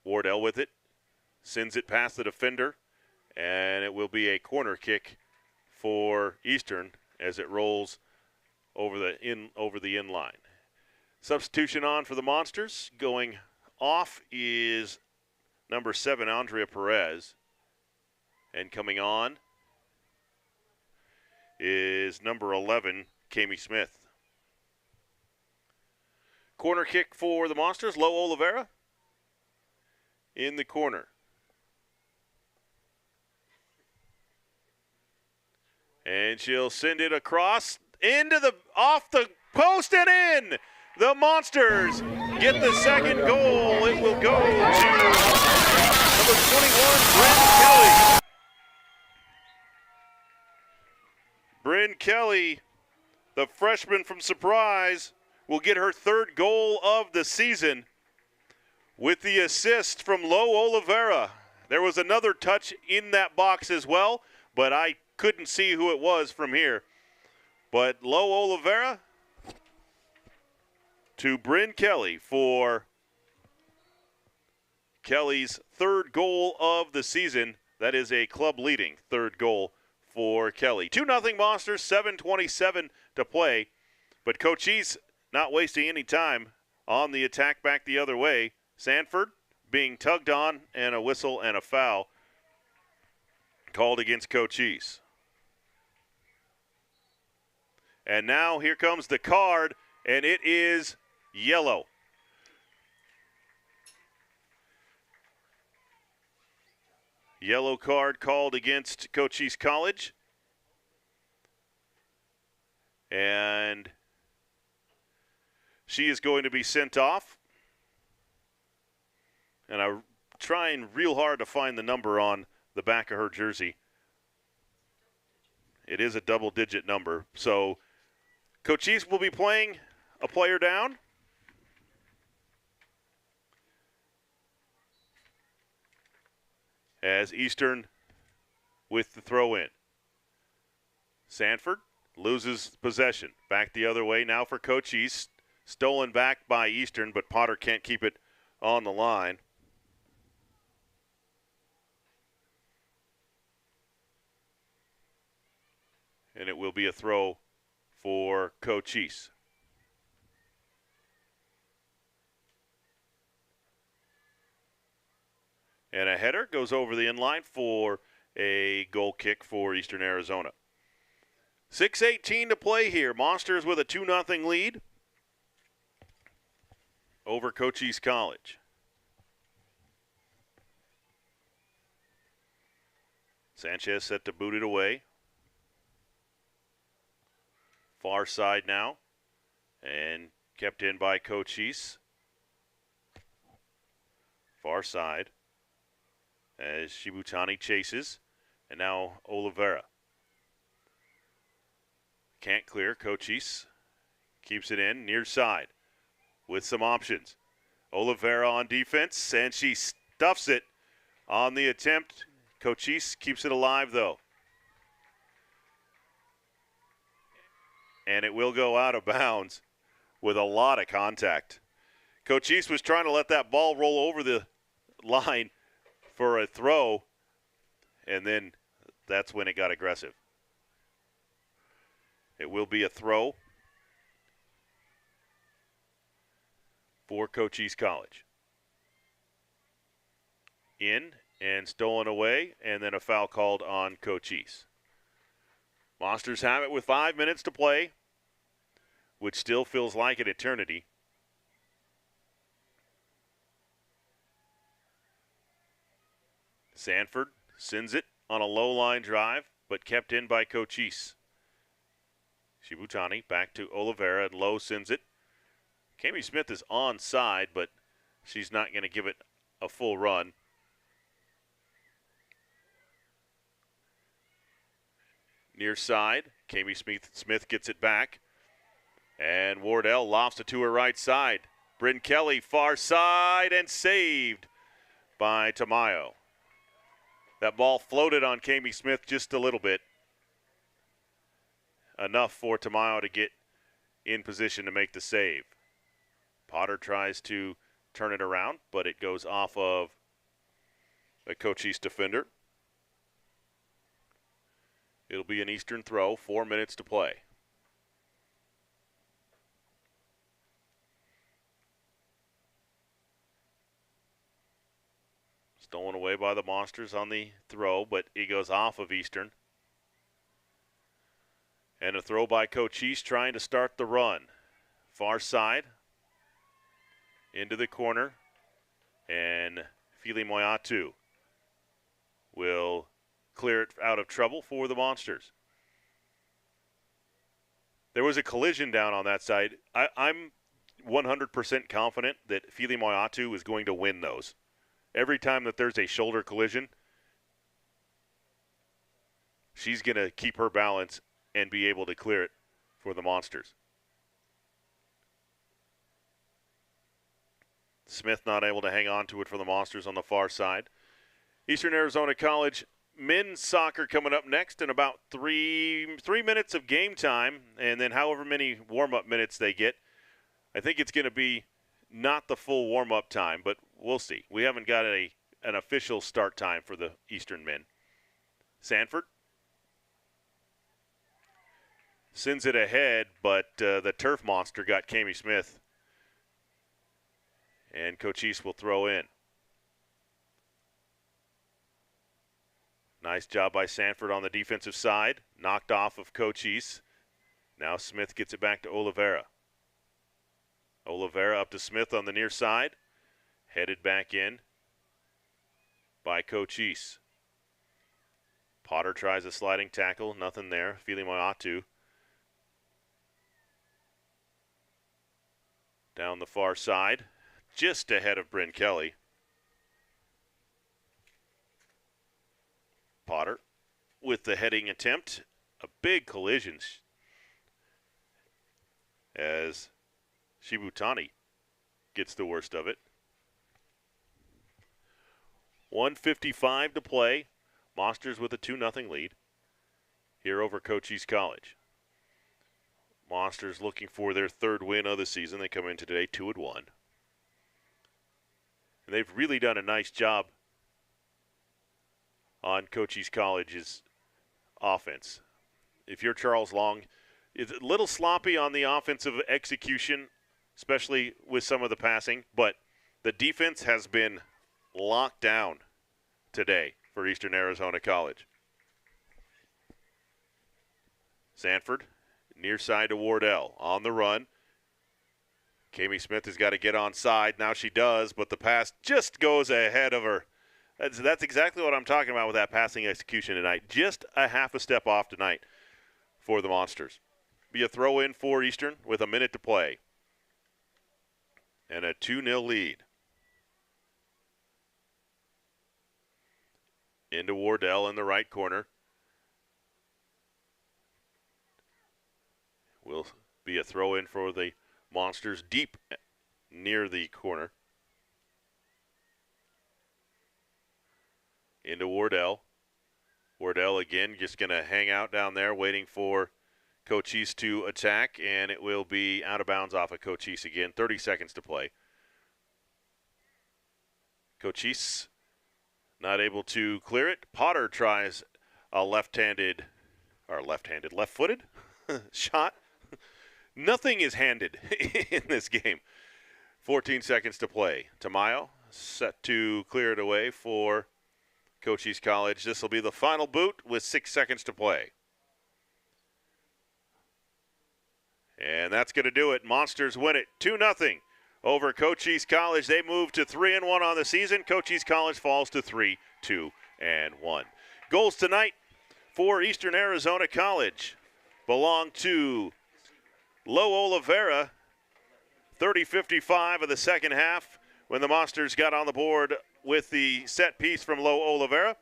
Wardell with it, sends it past the defender, and it will be a corner kick for Eastern as it rolls over the in line. Substitution on for the Monsters. Going off is number 7, Andrea Perez. And coming on is number 11, Kami Smith. Corner kick for the Monsters. Lo Oliveira in the corner. And she'll send it across off the post and in. The Monsters get the second goal. It will go to number 21, Bryn Kelly. Bryn Kelly, the freshman from Surprise, will get her third goal of the season with the assist from Lo Oliveira. There was another touch in that box as well, but I couldn't see who it was from here. But Lo Oliveira to Bryn Kelly for Kelly's third goal of the season. That is a club-leading third goal for Kelly. 2-0 Monsters, 7:27 to play. But Cochise not wasting any time on the attack back the other way. Sanford being tugged on, and a whistle and a foul called against Cochise. And now here comes the card, and it is yellow. Yellow card called against Cochise College. And she is going to be sent off. And I'm trying real hard to find the number on the back of her jersey. It is a double-digit number. So Cochise will be playing a player down. As Eastern with the throw in. Sanford loses possession. Back the other way now for Cochise. Stolen back by Eastern, but Potter can't keep it on the line. And it will be a throw for Cochise. And a header goes over the inline for a goal kick for Eastern Arizona. 6:18 to play here. Monsters with a 2-0 lead over Cochise College. Sanchez set to boot it away. Far side now, and kept in by Cochise. Far side as Shibutani chases, and now Oliveira. Can't clear. Cochise keeps it in near side with some options. Oliveira on defense, and she stuffs it on the attempt. Cochise keeps it alive, though. And it will go out of bounds with a lot of contact. Cochise was trying to let that ball roll over the line for a throw, and then that's when it got aggressive. It will be a throw for Cochise College. In and stolen away, and then a foul called on Cochise. Monsters have it with 5 minutes to play, which still feels like an eternity. Sanford sends it on a low line drive, but kept in by Cochise. Shibutani back to Oliveira, and Lowe sends it. Kami Smith is onside, but she's not going to give it a full run. Near side, Kami Smith gets it back. And Wardell lofts it to her right side. Bryn Kelly far side and saved by Tamayo. That ball floated on Kami Smith just a little bit. Enough for Tamayo to get in position to make the save. Potter tries to turn it around, but it goes off of a Cochise defender. It'll be an Eastern throw, 4 minutes to play. Stolen away by the Monsters on the throw, but he goes off of Eastern. And a throw by Cochise trying to start the run. Far side. Into the corner. And Fili Moiatu will clear it out of trouble for the Monsters. There was a collision down on that side. I'm 100% confident that Fili Moiatu is going to win those. Every time that there's a shoulder collision, she's going to keep her balance and be able to clear it for the Monsters. Smith not able to hang on to it for the Monsters on the far side. Eastern Arizona College men's soccer coming up next in about three minutes of game time, and then however many warm-up minutes they get. I think it's going to be not the full warm-up time, but we'll see. We haven't got an official start time for the Eastern men. Sanford sends it ahead, but the turf monster got Kami Smith. And Cochise will throw in. Nice job by Sanford on the defensive side. Knocked off of Cochise. Now Smith gets it back to Oliveira. Oliveira up to Smith on the near side. Headed back in by Cochise. Potter tries a sliding tackle. Nothing there. Fili Moiatu down the far side. Just ahead of Bryn Kelly. Potter with the heading attempt. A big collision as Shibutani gets the worst of it. 1:55 to play. Monsters with a 2-0 lead here over Cochise College. Monsters looking for their third win of the season. They come in today 2-1. And they've really done a nice job on Cochise College's offense. If you're Charles Long, it's a little sloppy on the offensive execution, especially with some of the passing, but the defense has been locked down today for Eastern Arizona College. Sanford, near side to Wardell, on the run. Kami Smith has got to get on side. Now she does, but the pass just goes ahead of her. That's exactly what I'm talking about with that passing execution tonight. Just a half a step off tonight for the Monsters. Be a throw in for Eastern with a minute to play. And a 2-0 lead. Into Wardell in the right corner. Will be a throw in for the Monsters deep near the corner. Into Wardell. Wardell again just going to hang out down there waiting for Cochise to attack, and it will be out of bounds off of Cochise again. 30 seconds to play. Cochise not able to clear it. Potter tries a left-footed shot. Nothing is handed in this game. 14 seconds to play. Tamayo set to clear it away for Cochise College. This will be the final boot with 6 seconds to play. And that's going to do it. Monsters win it 2-0 over Cochise College. They move to 3-1 on the season. Cochise College falls to 3-2-1. Goals tonight for Eastern Arizona College belong to Lo Oliveira. 30:55 of the second half when the Monsters got on the board with the set piece from Lo Oliveira.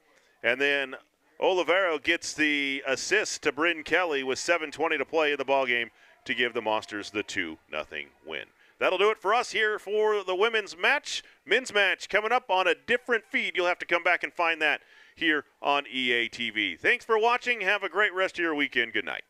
And then Oliveira gets the assist to Bryn Kelly with 7:20 to play in the ballgame to give the Monsters the 2-0 win. That'll do it for us here for the women's match. Men's match coming up on a different feed. You'll have to come back and find that here on EA TV. Thanks for watching. Have a great rest of your weekend. Good night.